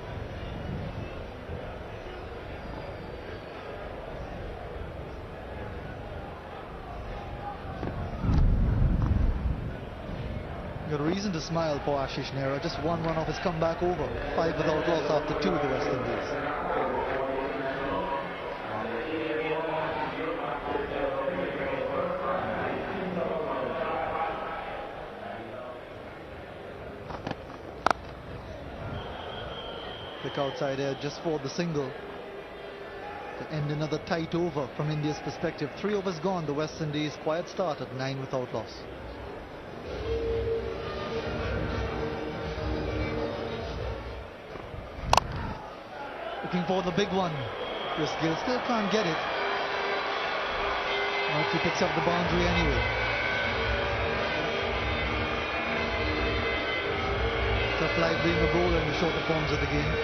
Got a reason to smile for Ashish Nehra. Just 1 run off his comeback over. 5 without loss after 2 of the West Indies. Outside edge just for the single. to end another tight over from India's perspective. 3 overs gone. The West Indies quiet start at 9 without loss. Looking for the big one. Chris Gill still can't get it. But he picks up the boundary anyway. Tough life being a bowler in the shorter forms of the game.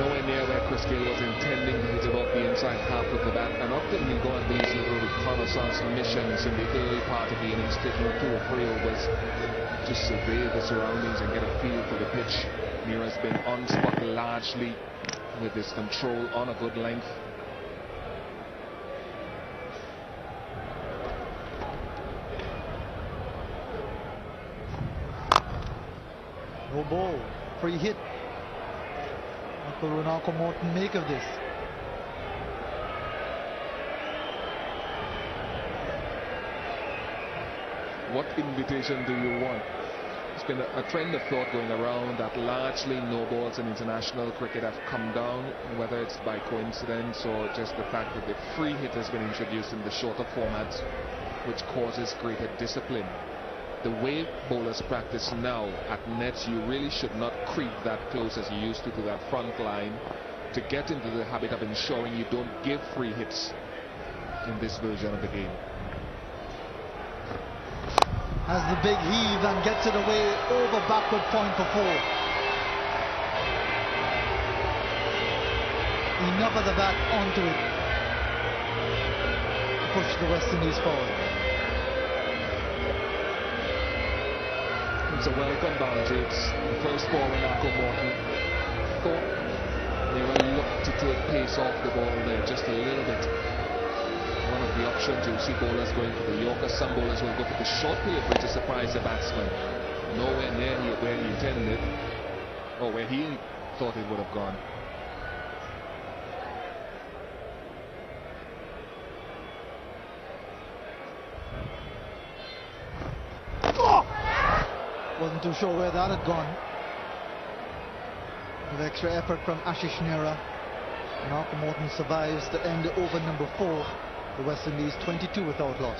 Nowhere near where Chris Gill was intending to hit it off the inside half of the bat, and often he'll go on these little reconnaissance missions in the early part of the innings, taking 2 or 3 overs to survey the surroundings and get a feel for the pitch. Nehra's been on spot largely with his control on a good length. No ball, free hit. What will Ronaldo Morton make of this? What invitation do you want? It's been a trend of thought going around that largely no balls in international cricket have come down, whether it's by coincidence or just the fact that the free hit has been introduced in the shorter formats, which causes greater discipline. The way bowlers practice now at nets, you really should not creep that close as you used to that front line to get into the habit of ensuring you don't give free hits in this version of the game. Has the big heave and gets it away over backward point for 4. Enough of the bat onto it to push the West Indies forward. It's a welcome boundary. It's the first ball when Ronaldo Morton thought they will look to take pace off the ball there just a little bit. One of the options, you'll see bowlers going for the Yorker. Some bowlers will go for the short delivery to surprise the batsman. Nowhere near where he intended, or where he thought it would have gone. Wasn't too sure where that had gone. With extra effort from Ashish Nehra, Ronaldo Morton survives to end over number 4. The West Indies 22 without loss.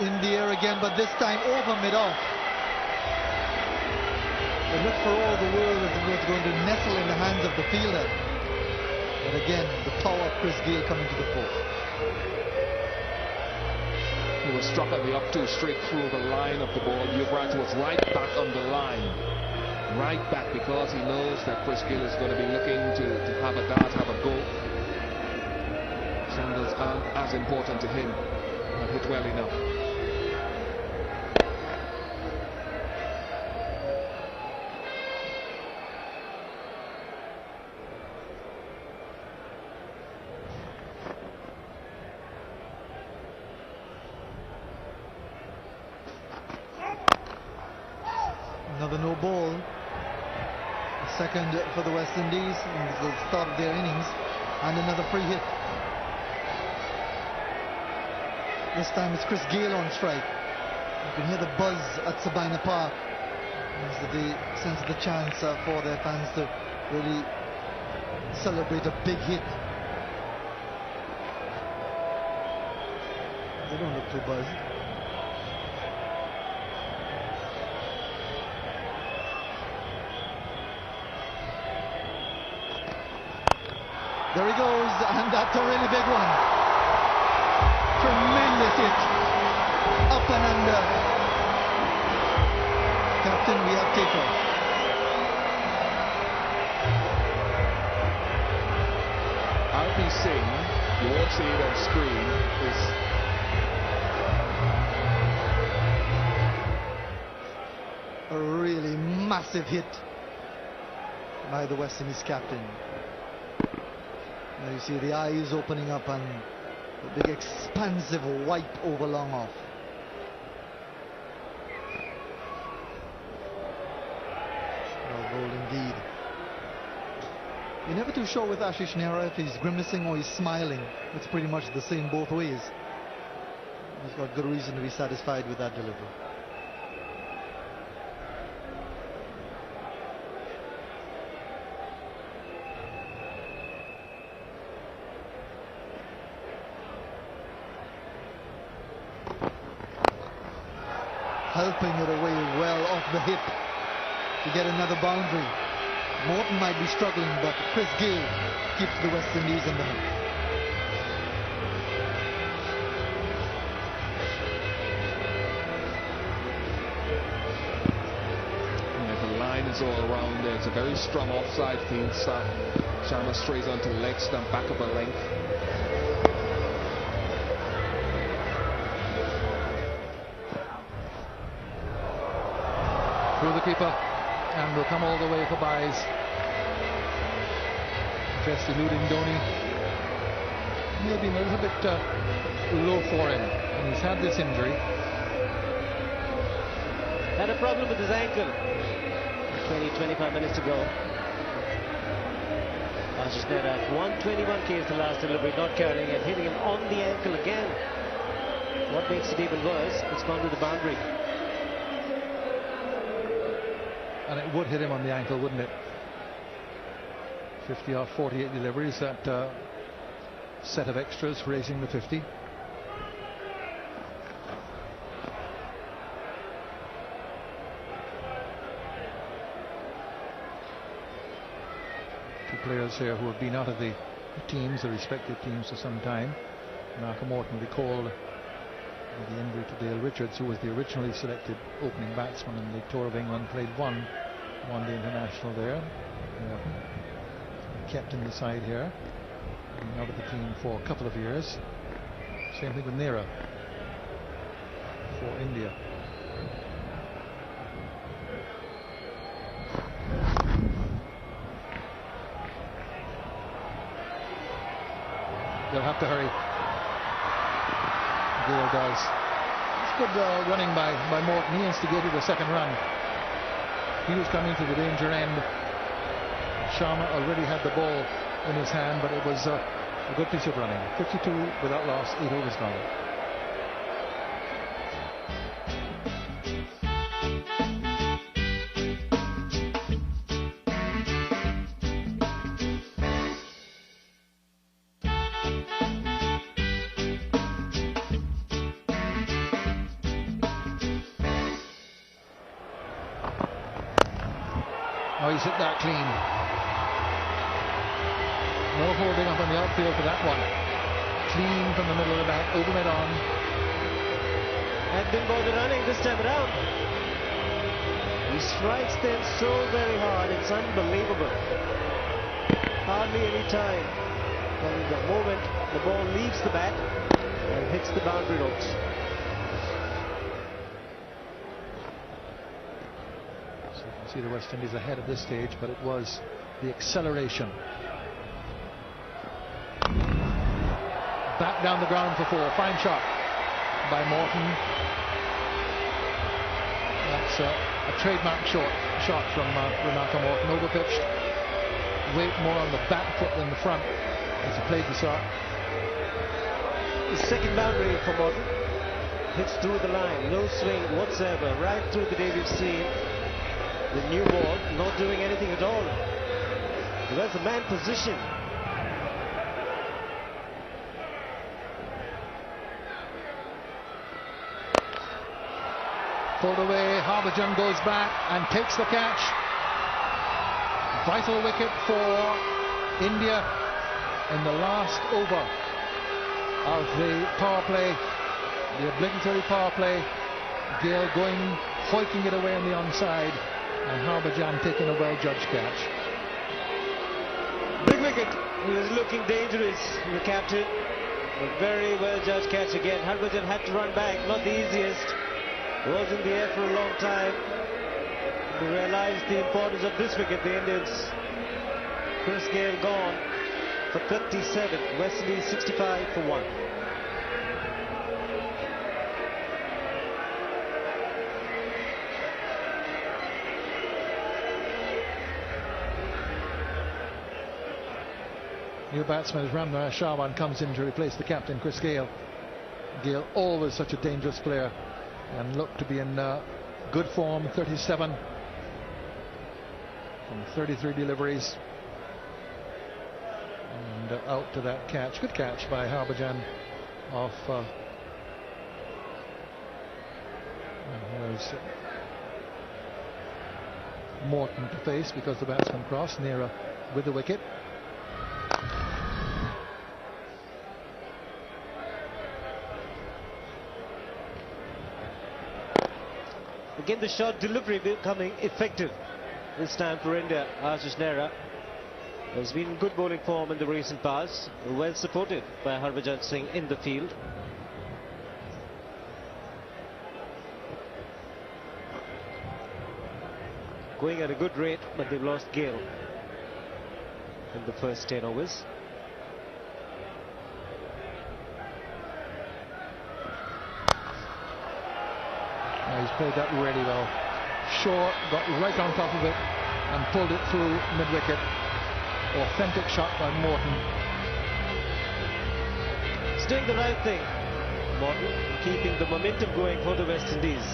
In the air again, but this time over mid-off. It looked for all the world as it was going to nestle in the hands of the fielder. But again, the power of Chris Gill coming to the fore. He was struck on the up-two straight through the line of the ball. Yuvraj was right back on the line. Right back, because he knows that Chris Gill is going to be looking to have a dart, have a go. Singles aren't as important to him, but hit well enough. Another no ball. A second for the West Indies at the start of their innings, and another free hit. This time it's Chris Gill on strike. You can hear the buzz at Sabina Park as they sense the chance for their fans to really celebrate a big hit. They don't look too buzzed. There he goes, and that's a really big one. Tremendous hit. Up and under. Captain, we have takeoff. RP Singh, you won't see it on screen, is a really massive hit by the West Indies captain. Now you see the eyes opening up and a big expansive wipe over long off. Well bowled indeed. You're never too sure with Ashish Nehra if he's grimacing or he's smiling. It's pretty much the same both ways. He's got good reason to be satisfied with that delivery. Helping it away well off the hip to get another boundary. Morton might be struggling, but Chris Gill keeps the West Indies in the hunt. Yeah, the line is all around there. It's a very strong offside field. Sharma strays onto leg stump, back up a length. Through the keeper, and will come all the way for byes. Just eluding Dhoni. May have been a little bit low for him, and he's had this injury. Had a problem with his ankle. 20-25 minutes to go. Ashish Nehra at 121 k's the last delivery, not carrying and hitting him on the ankle again. What makes it even worse, it's gone to the boundary. And it would hit him on the ankle, wouldn't it? 50 or 48 deliveries, that set of extras raising the 50. Two players here who have been out of the teams, the respective teams, for some time. Malcolm Morton recalled the injury to Dale Richards, who was the originally selected opening batsman in the Tour of England, played one day international there. Morton kept in the side here, been out of the team for a couple of years. Same thing with Nehra for India. They'll have to hurry. Gale does. It's good running by Morton. He instigated the second run. He was coming to the danger end. Sharma already had the ball in his hand, but it was a good piece of running. 52 without loss, 8 overs gone. Oh, he's hit that clean. No holding up on the outfield for that one. Clean from the middle of the bat, over mid-on. And didn't bother running this time around. He strikes them so very hard, it's unbelievable. Hardly any time. From the moment the ball leaves the bat and hits the boundary ropes. See the West Indies ahead at this stage, but it was the acceleration. Back down the ground for 4. Fine shot by Morton. That's a trademark shot from Renata Morton. Overpitched. Weight more on the back foot than the front as he played the shot. The second boundary for Morton. Hits through the line. No swing whatsoever. Right through the day we've seen. The new ball not doing anything at all. That's the man position. Pulled away, Harbhajan goes back and takes the catch. Vital wicket for India in the last over of the power play, the obligatory power play. Gale going, hoiking it away on the onside. And Harbhajan taking a well-judged catch. Big wicket. He was looking dangerous, the captain. A very well-judged catch again. Harbhajan had to run back. Not the easiest. Was in the air for a long time. They realized the importance of this wicket. The Indians. Chris Gale gone for 37. West Indies 65 for 1. New batsman Ramnaresh Shawan comes in to replace the captain Chris Gale. Gale, always such a dangerous player, and looked to be in good form. 37 from 33 deliveries, and out to that catch. Good catch by Harbhajan off. There's Morton to face because the batsman crossed. Nehra with the wicket. Again, the short delivery becoming effective this time for India. Ashish Nehra has been in good bowling form in the recent past, well supported by Harbhajan Singh in the field. Going at a good rate, but they've lost Gale in the first 10 overs. He's played that really well. Shaw got right on top of it and pulled it through mid-wicket. Authentic shot by Morton. He's doing the right thing, Morton, keeping the momentum going for the West Indies.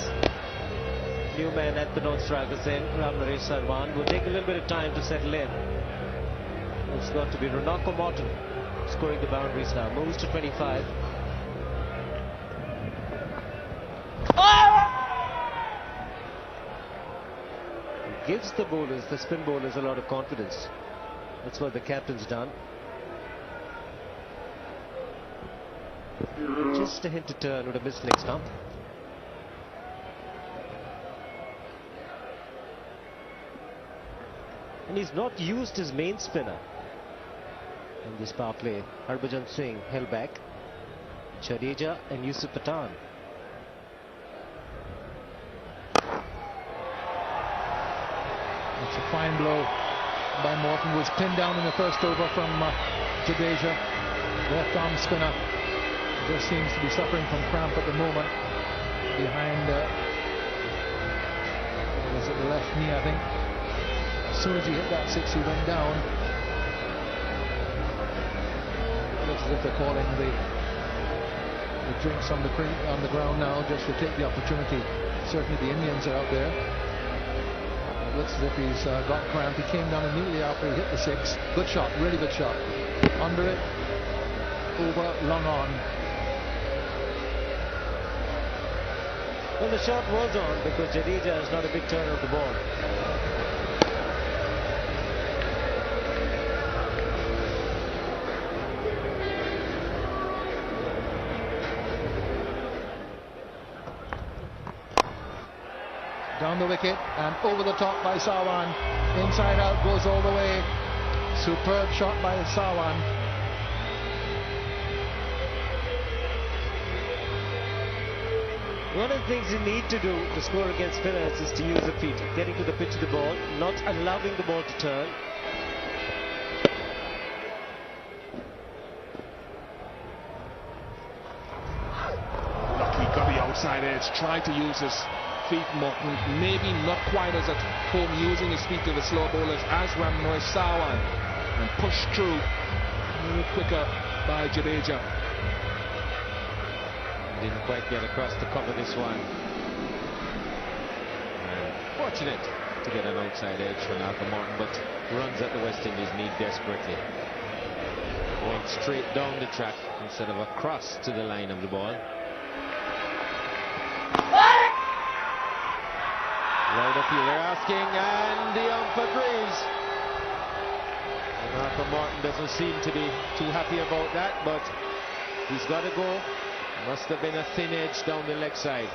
New man at the non-striker's end, Ramnaresh Shawan, will take a little bit of time to settle in. It's got to be Ranako Morton scoring the boundaries now. Moves to 25. Gives the bowlers, the spin bowlers, a lot of confidence. That's what the captain's done. Just a hint to turn with a missed leg stump. And he's not used his main spinner in this power play. Harbhajan Singh held back. Jadeja and Yusuf Pathan. It's a fine blow by Morton. Was pinned down in the first over from Jadeja. Left arm spinner just seems to be suffering from cramp at the moment. Behind, was it the left knee, I think. As soon as he hit that six, he went down. Looks as if they're calling the drinks on the ground now, just to take the opportunity. Certainly the Indians are out there. It looks as if he's got cramp. He came down immediately after he hit the six. Good shot, really good shot. Under it, over, long on. Well, the shot was on because Jadeja is not a big turner of the ball. Down the wicket and over the top by Shawan. Inside out, goes all the way. Superb shot by Shawan. One of the things you need to do to score against spinners is to use the feet, getting to the pitch of the ball, not allowing the ball to turn. Lucky got the outside edge, tried to use his feet. Morton maybe not quite as at home using his feet to the slow bowlers as Ramnaresh Shawan, and pushed through a little quicker by Jadeja. Didn't quite get across to cover this one. And fortunate to get an outside edge for Nehra Morton, but runs at the West Indies need desperately. Going straight down the track instead of across to the line of the ball. Right appeal they're asking, and the ump agrees. Nehra Morton doesn't seem to be too happy about that, but he's got to go. Must have been a thin edge down the leg side.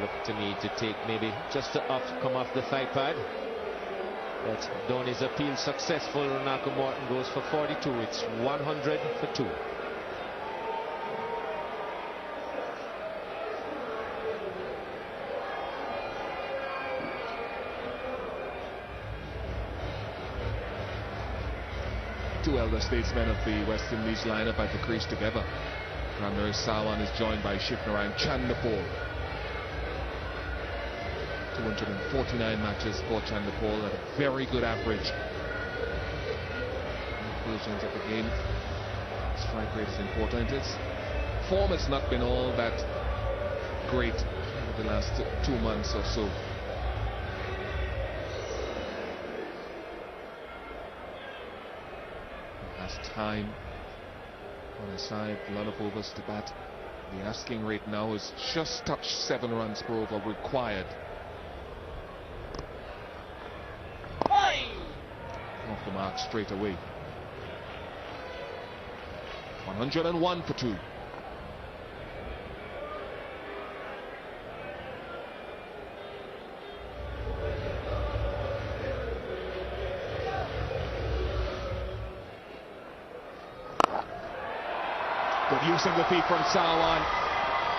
Look to need to take maybe just to come off the thigh pad. But Dhoni's appeal successful. Nehra Morton goes for 42. It's 100 for 2. Two elder statesmen of the West Indies lineup at the crease together. Ramnaresh Shawan is joined by Shivnarine Chanderpaul. 249 matches for Chandapol at a very good average. Inclusions of the game. Strike rate is important. Its form has not been all that great over the last 2 months or so. He has time on his side, a lot of overs to bat. The asking rate now is just touched 7 runs per over required. Off the mark straight away. 101 for 2. Good use of the feet from Sarwan.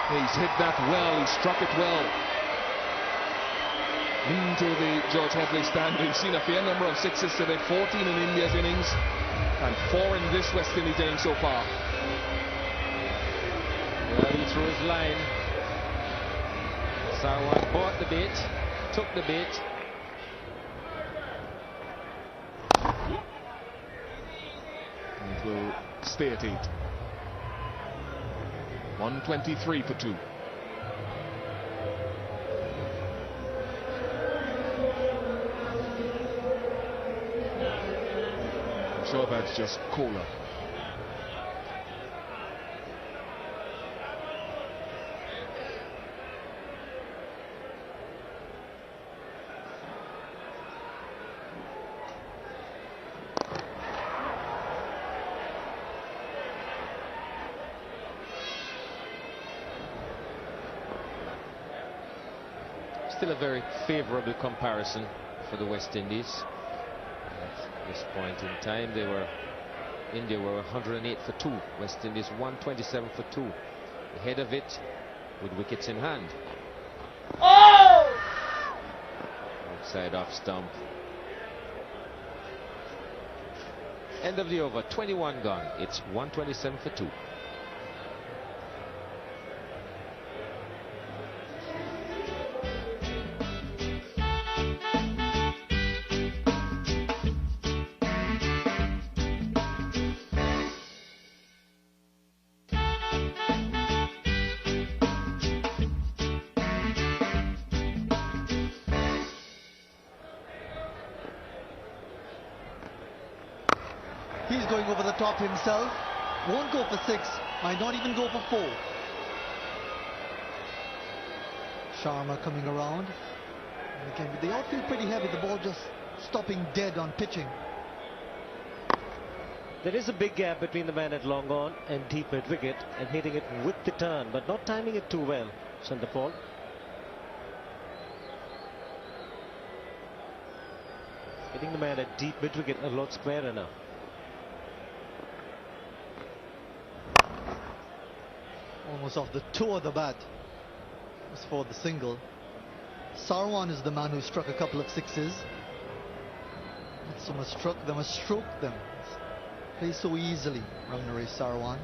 He's hit that well, he struck it well. Into the George Headley stand. We've seen a fair number of sixes today, 14 in India's innings and 4 in this West Indies inning so far. Well, he threw his line. Sarwan bought the bait, took the bait. It will stay at 8. 123 for 2. I'm sure that's just cooler. Still a very favourable comparison for the West Indies. At this point in time, India were 108 for 2. West Indies 127 for 2. Ahead of it with wickets in hand. Oh! Outside off stump. End of the over, 21 gone. It's 127 for 2. He's going over the top himself. Won't go for 6. Might not even go for 4. Sharma coming around. And again, with the outfield pretty heavy, the ball just stopping dead on pitching. There is a big gap between the man at long on and deep mid wicket, and hitting it with the turn, but not timing it too well. Chandapol. Hitting the man at deep mid wicket a lot squarer now. Almost off the toe of the bat. As for the single. Sarwan is the man who struck a couple of 6s. Not so much struck them, as stroked them. Plays so easily, Ramnare Sarwan.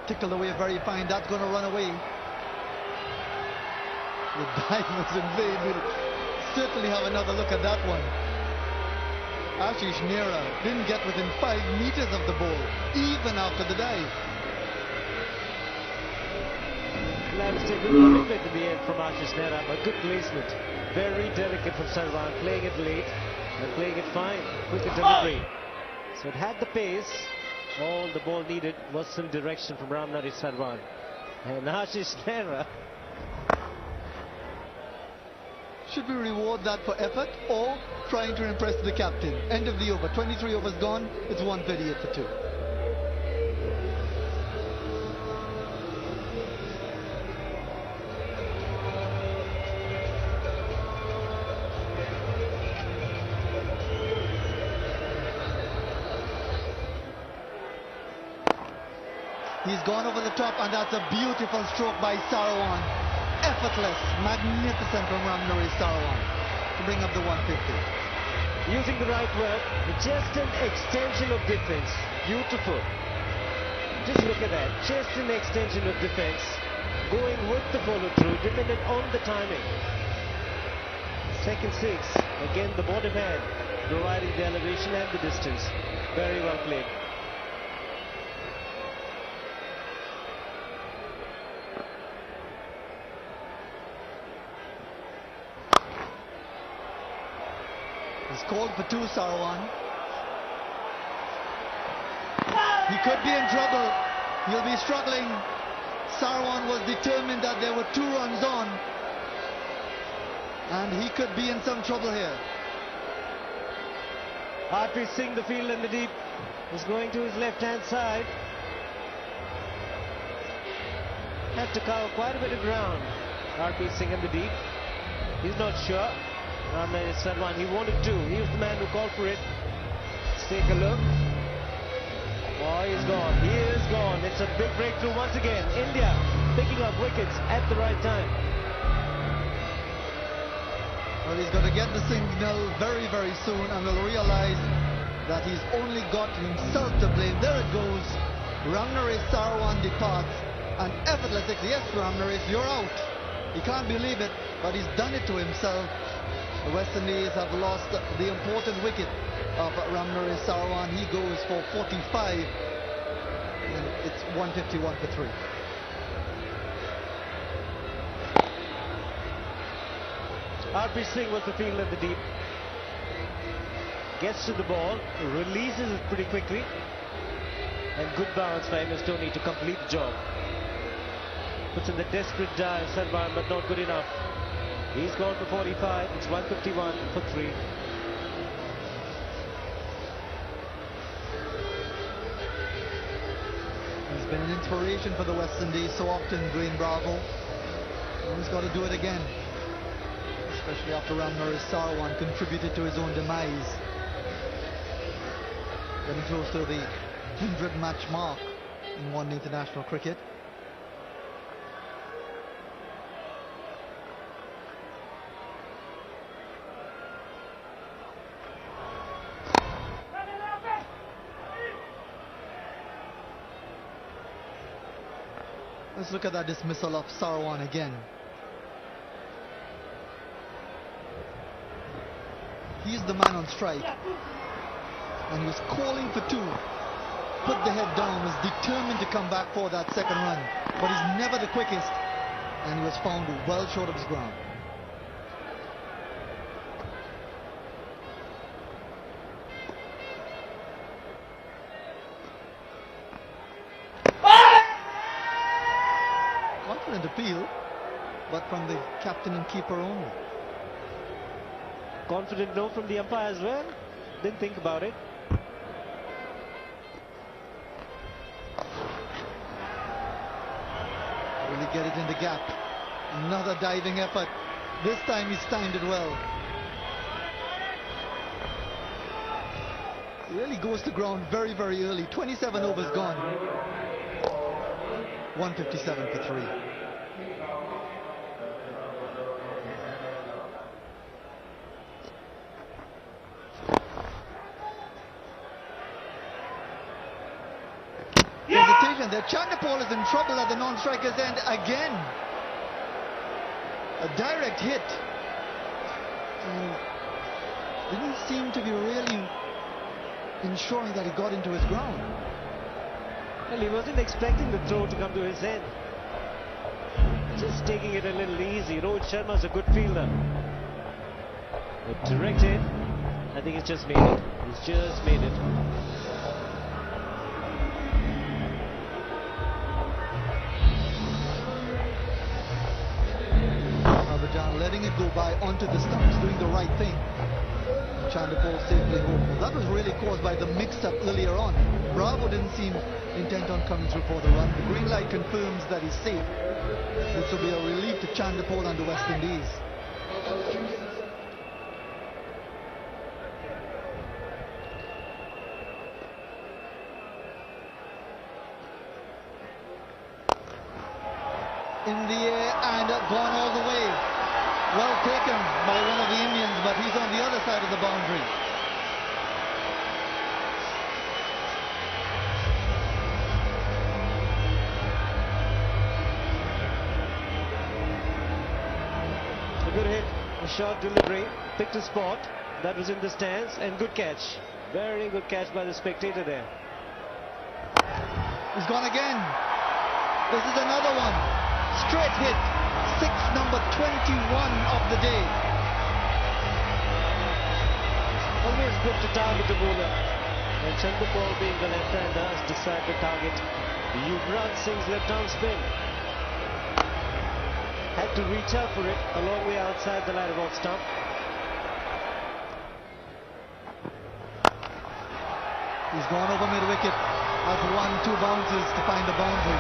Tickled away very fine. That's going to run away. The dive was in vain. We'll certainly have another look at that one. Ashish Nehra didn't get within 5 meters of the ball, even after the dive. Labs take good commitment in the end from Ashish Nehra, but good placement. Very delicate from Sarwan, playing it late and playing it fine. Quick delivery. So it had the pace. All the ball needed was some direction from Ramnare Sarwan. And Ashish Nehra. Should we reward that for effort or trying to impress the captain? End of the over. 23 overs gone. It's 138 for 2. He's gone over the top, and that's a beautiful stroke by Sarwan. Effortless, magnificent from Ramnare Sarwan to bring up the 150. using the right word, just an extension of defense. Beautiful. Just look at that. Just an extension of defense. Going with the follow-through, dependent on the timing. Second 6. Again, the body man providing the elevation and the distance. Very well played. He's called for 2, Sarwan. He could be in trouble. He'll be struggling. Sarwan was determined that there were 2 runs on. And he could be in some trouble here. Harpreet Singh, the field in the deep, is going to his left-hand side. Had to cover quite a bit of ground. Harpreet Singh in the deep. He's not sure. Ramna is one. He wanted 2. He was the man who called for it. Let's take a look. Oh, he's gone. He is gone. It's a big breakthrough once again. India picking up wickets at the right time. Well, he's going to get the signal very, very soon and will realize that he's only got himself to blame. There it goes. Ramnaresh Sarwan departs and effortlessly, yes, Ramnaresh, you're out. He can't believe it, but he's done it to himself. The West Indies have lost the important wicket of Ramnaresh Sarwan. He goes for 45 and it's 151 for 3. Harpreet Singh was the field in the deep. Gets to the ball, releases it pretty quickly. And good bounce by MS Dhoni to complete the job. Puts in the desperate dive, Sarwan, but not good enough. He's gone for 45. It's 151 for 3. He's been an inspiration for the West Indies so often, Dwayne Bravo. And he's got to do it again. Especially after Ramnaresh Sarwan contributed to his own demise. Getting close to the 100 match mark in one international cricket. Let's look at that dismissal of Sarwan again. He's the man on strike. And he was calling for 2. Put the head down, was determined to come back for that second run. But he's never the quickest. And he was found well short of his ground. Confident appeal, but from the captain and keeper only. Confident no from the umpire as well. Didn't think about it. Really get it in the gap. Another diving effort. This time he's timed it well. He really goes to ground very, very early. 27 overs gone. 157 for 3. Hesitation there. Chandapal is in trouble at the non-striker's end again. A direct hit. And didn't seem to be really ensuring that he got into his ground. Well, he wasn't expecting the throw to come to his end. Just taking it a little easy. Rohit Sharma's a good fielder. But direct hit, I think he's just made it. He's just made it. Harbhajan letting it go by onto the stumps, doing the right thing. Chandapal safely home. That was really caused by the mix-up earlier on. Bravo didn't seem intent on coming through for the run. The green light confirms that he's safe. This will be a relief to Chandapal and the West Indies. In the air and gone all the way. Well taken by one of the Indians, but he's on the other side of the boundary. A good hit, a short delivery, picked a spot. That was in the stands, and good catch. Very good catch by the spectator there. He's gone again. This is another one. Straight hit. Number 21 of the day. Always good to target the bowler. And Chandrapal, being the left-hander, has decided to target Yuvraj Singh's left-arm spin. Had to reach out for it a long way outside the line of off stump. He's gone over mid-wicket. Has 1-2 bounces to find the boundary.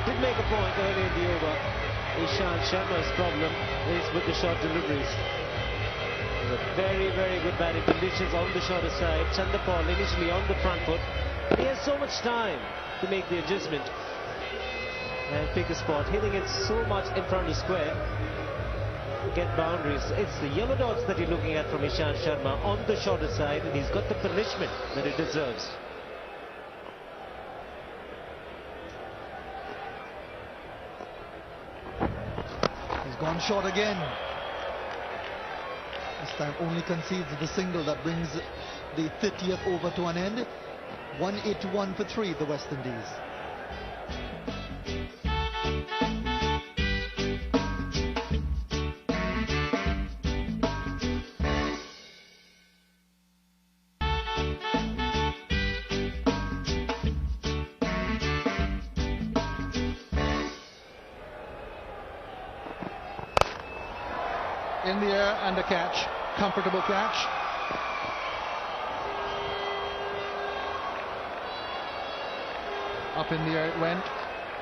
Did make a point early in the over. Ishant Sharma's problem is with the short deliveries. Very, very good batting conditions on the shorter side. Chandrapal initially on the front foot. He has so much time to make the adjustment and pick a spot, hitting it so much in front of square. Get boundaries. It's the yellow dots that you're looking at from Ishant Sharma on the shorter side, and he's got the punishment that it deserves. He's gone short again. This time only concedes the single that brings the 30th over to an end. 181 for 3, the West Indies. In the air and a catch, comfortable catch. Up in the air it went.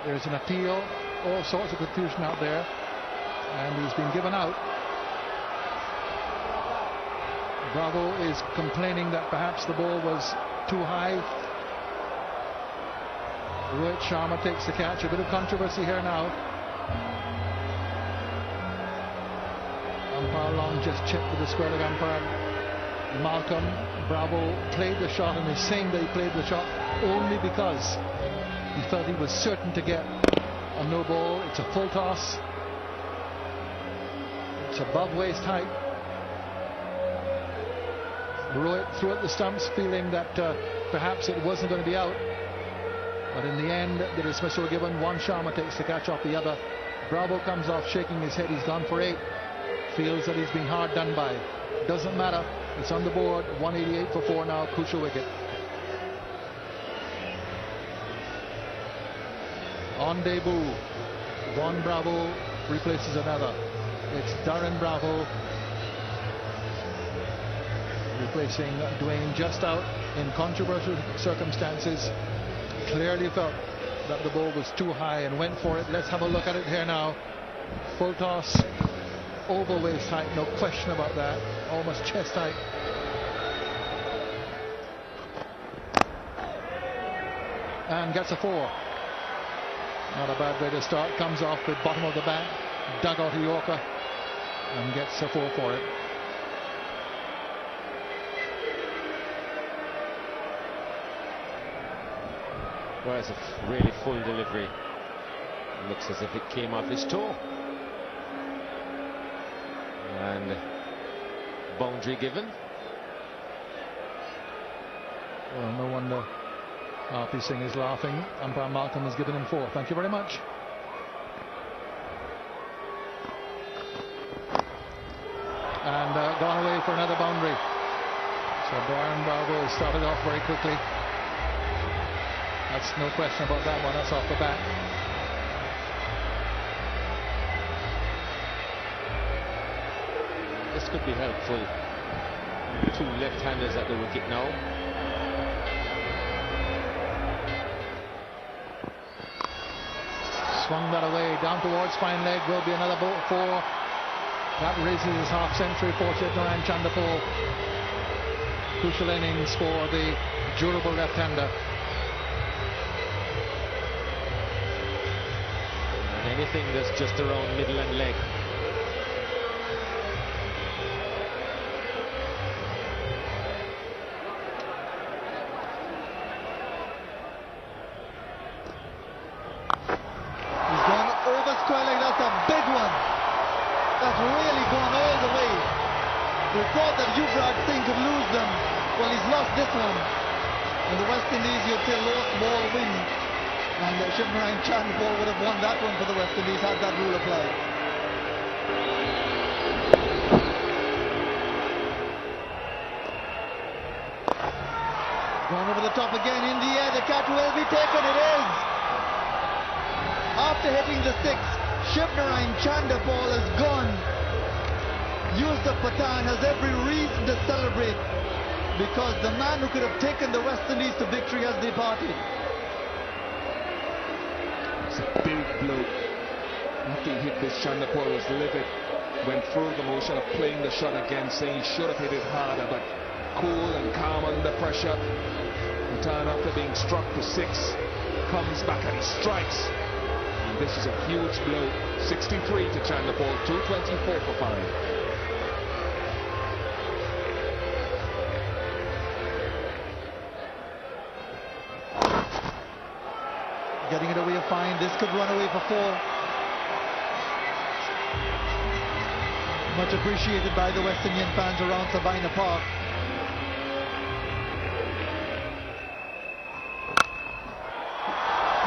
There's an appeal, all sorts of confusion out there, and he's been given out. Bravo is complaining that perhaps the ball was too high. Rohit Sharma takes the catch. A bit of controversy here now. Umpire Long just checked with the square leg umpire. Malcolm Bravo played the shot and is saying that he played the shot only because he felt he was certain to get a no ball. It's a full toss. It's above waist height. Rohit threw at the stumps feeling that perhaps it wasn't going to be out. But in the end, the dismissal given. One Sharma takes the catch off the other. Bravo comes off shaking his head. He's gone for 8. Feels that he's been hard done by. Doesn't matter. It's on the board. 188 for 4 now. Crucial wicket. On debut, one Bravo replaces another. It's Darren Bravo replacing Dwayne, just out in controversial circumstances. Clearly felt that the ball was too high and went for it. Let's have a look at it here now. Full toss, oval waist height, no question about that. Almost chest height. And gets a 4. Not a bad way to start. Comes off with bottom of the bat, dug out a Yorker, and gets a 4 for it. Well, it's a really full delivery. Looks as if it came off his toe. And boundary given. Well, no wonder R.P. Singh is laughing. Umpire Malcolm has given him 4. Thank you very much. And gone away for another boundary. So Darren Bravo has started off very quickly. That's no question about that one. That's off the bat. This could be helpful. 2 left-handers at the wicket now. Swung that away down towards fine leg. Will be another 4. That raises his half century for Chetnayan Chandrapal. Crucial innings for the durable left-hander. And anything that's just around middle and leg. He's gone over just quite like that's a big one. That's really gone all the way. We thought that Yuvraj Singh could lose them. Well, he's lost this one. And the West Indies, you'd say, lost ball win. And Yuvraj Chandpal would have won that one for the West Indies had that rule applied. Going over the top again in the air, the catch will be taken, it is! After hitting the six, Yuvraj Chandpal is gone. Yusuf Pathan has every reason to celebrate because the man who could have taken the West Indies to victory has departed. It's a big blow. After he hit this, Chandpal was livid. Went through the motion of playing the shot again, saying he should have hit it harder, but cool and calm under pressure. Pathan, after being struck for six, comes back and he strikes. And this is a huge blow. 63 to Chandpal, 224 for 5. Getting it away fine. This could run away for 4. Much appreciated by the West Indian fans around Sabina Park.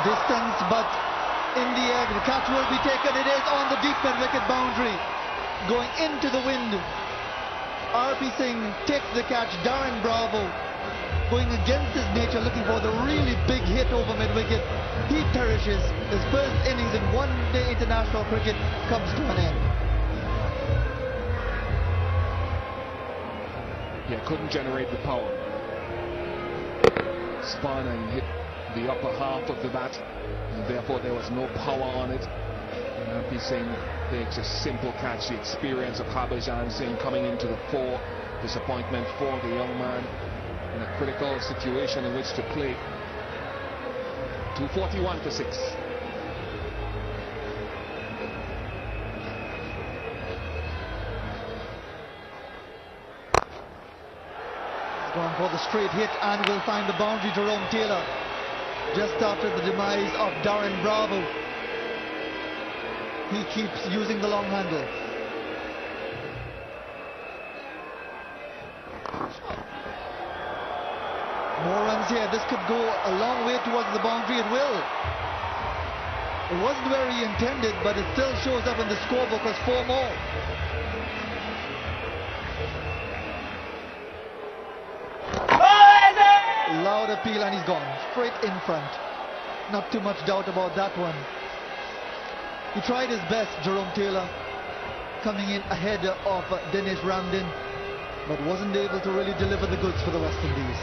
Distance, but in the air, the catch will be taken. It is on the deep mid-wicket boundary, going into the wind. R.P. Singh takes the catch. Darren Bravo, going against his nature, looking for the really big hit over mid-wicket. He perishes. His first innings in one-day international cricket comes to an end. Yeah, couldn't generate the power. Spun and hit the upper half of the bat, and therefore there was no power on it. And R.P. Singh takes a simple catch. The experience of Harbhajan Singh coming into the fore. Disappointment for the young man in a critical situation in which to play. 241 for 6. Going for the straight hit and will find the boundary. Jerome Taylor, just after the demise of Darren Bravo. He keeps using the long handle. More runs here. This could go a long way towards the boundary. It will. It wasn't where he intended, but it still shows up in the scorebook as 4 more. Loud appeal and he's gone straight in front. Not too much doubt about that one. He tried his best, Jerome Taylor, coming in ahead of Dinesh Ramdin, but wasn't able to really deliver the goods for the West Indies.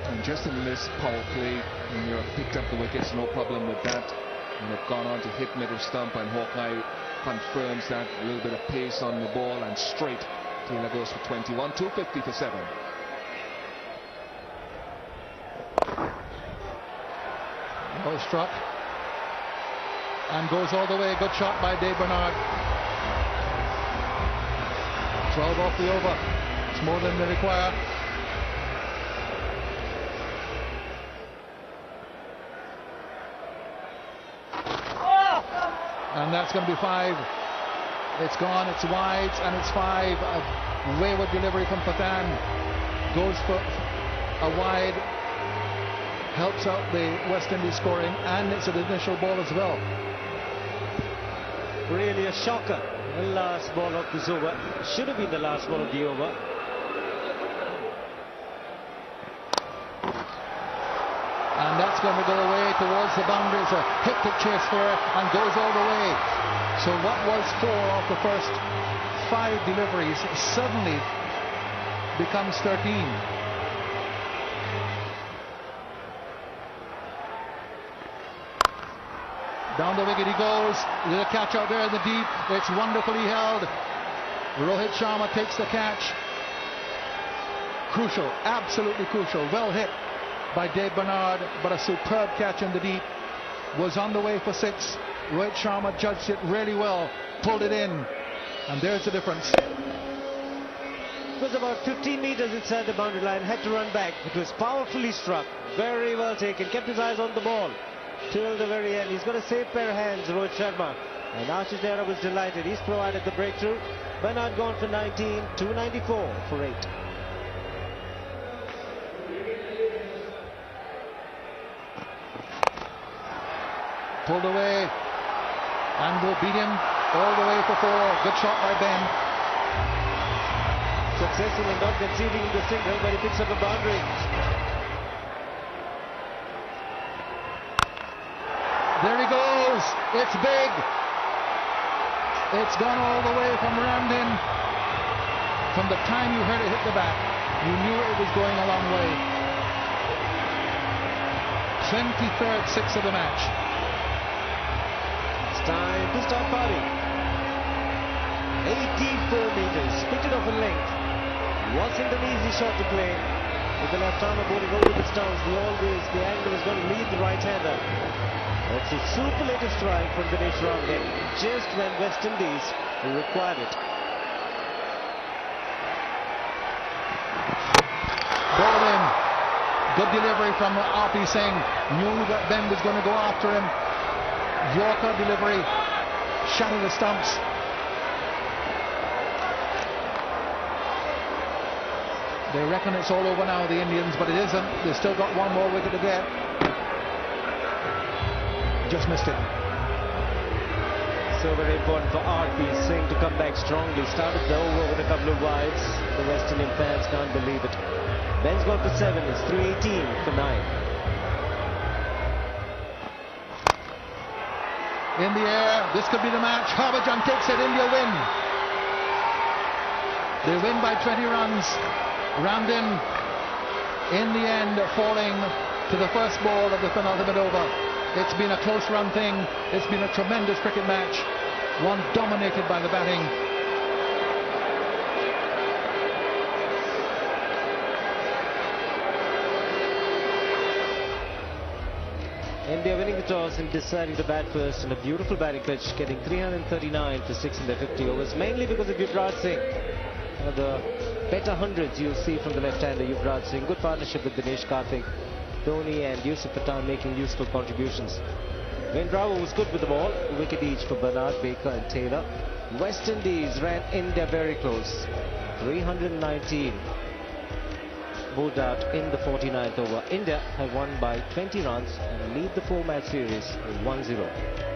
And just in this power play, when you've picked up the wickets, no problem with that. And they've gone on to hit middle stump, and Hawkeye confirms that. A little bit of pace on the ball and straight. Taylor goes for 21, 250 for 7. Well struck. And goes all the way. Good shot by Dave Bernard. 12 off the over. It's more than they require. And that's going to be 5. It's gone, it's wide, and it's 5. A wayward delivery from Pathan. Goes for a wide. Helps out the West Indies scoring, and it's an initial ball as well. Really a shocker. The last ball of this over. Should have been the last ball of the over. And that's going to go away towards the boundaries. A hectic chase here and goes all the way. So what was 4 of the first 5 deliveries suddenly becomes 13. Down the wicket he goes. There's a catch out there in the deep. It's wonderfully held. Rohit Sharma takes the catch. Crucial, absolutely crucial. Well hit by Dave Bernard, but a superb catch in the deep. Was on the way for 6. Rohit Sharma judged it really well, pulled it in, and there's the difference. was about 15 meters inside the boundary line, had to run back. It was powerfully struck, very well taken, kept his eyes on the ball till the very end. He's got a safe pair of hands, Rohit Sharma. And Ashish Nehra was delighted. He's provided the breakthrough. Bernard gone for 19, 294 for 8. Pulled away, and will beat him all the way for 4. Good shot by Ben. Successful in not conceding the single, but he picks up a boundary. There he goes. It's big. It's gone all the way from round in. From the time you heard it hit the bat, you knew it was going a long way. 23rd six of the match. It's time to start partying. 84 meters, picked it off in length. Wasn't an easy shot to play. With the left-armer bowling over the stance, the angle is going to lead the right-hander. That's a superlative strike from Dinesh Ramdin, just when West Indies required it. Ball in. Good delivery from R.P. Singh. Knew that Ben was going to go after him. Yorker delivery. Shattered the stumps. They reckon it's all over now, the Indians, but it isn't. They've still got one more wicket to get. Just missed it. So very important for R.P. Singh to come back strongly. Started the over with a couple of wides. The West Indian fans can't believe it. Ben's gone for 7. It's 318 for 9. In the air. This could be the match. Harbhajan takes it. India win. They win by 20 runs. Ramdin, in the end, falling to the first ball of the penultimate over. It's been a close run thing. It's been a tremendous cricket match. One dominated by the batting. India winning the toss and deciding to bat first in a beautiful batting pitch, getting 339 for 6 in their 50 overs, mainly because of Yuvraj Singh. The better hundreds you'll see from the left-hander Yuvraj Singh. Good partnership with Dinesh Karthik, Dhoni and Yusuf Pathan making useful contributions. Wayne Bravo was good with the ball, a wicket each for Bernard, Baker and Taylor. West Indies ran India very close, 319 moved out in the 49th over. India have won by 20 runs and lead the 4-match series 1-0.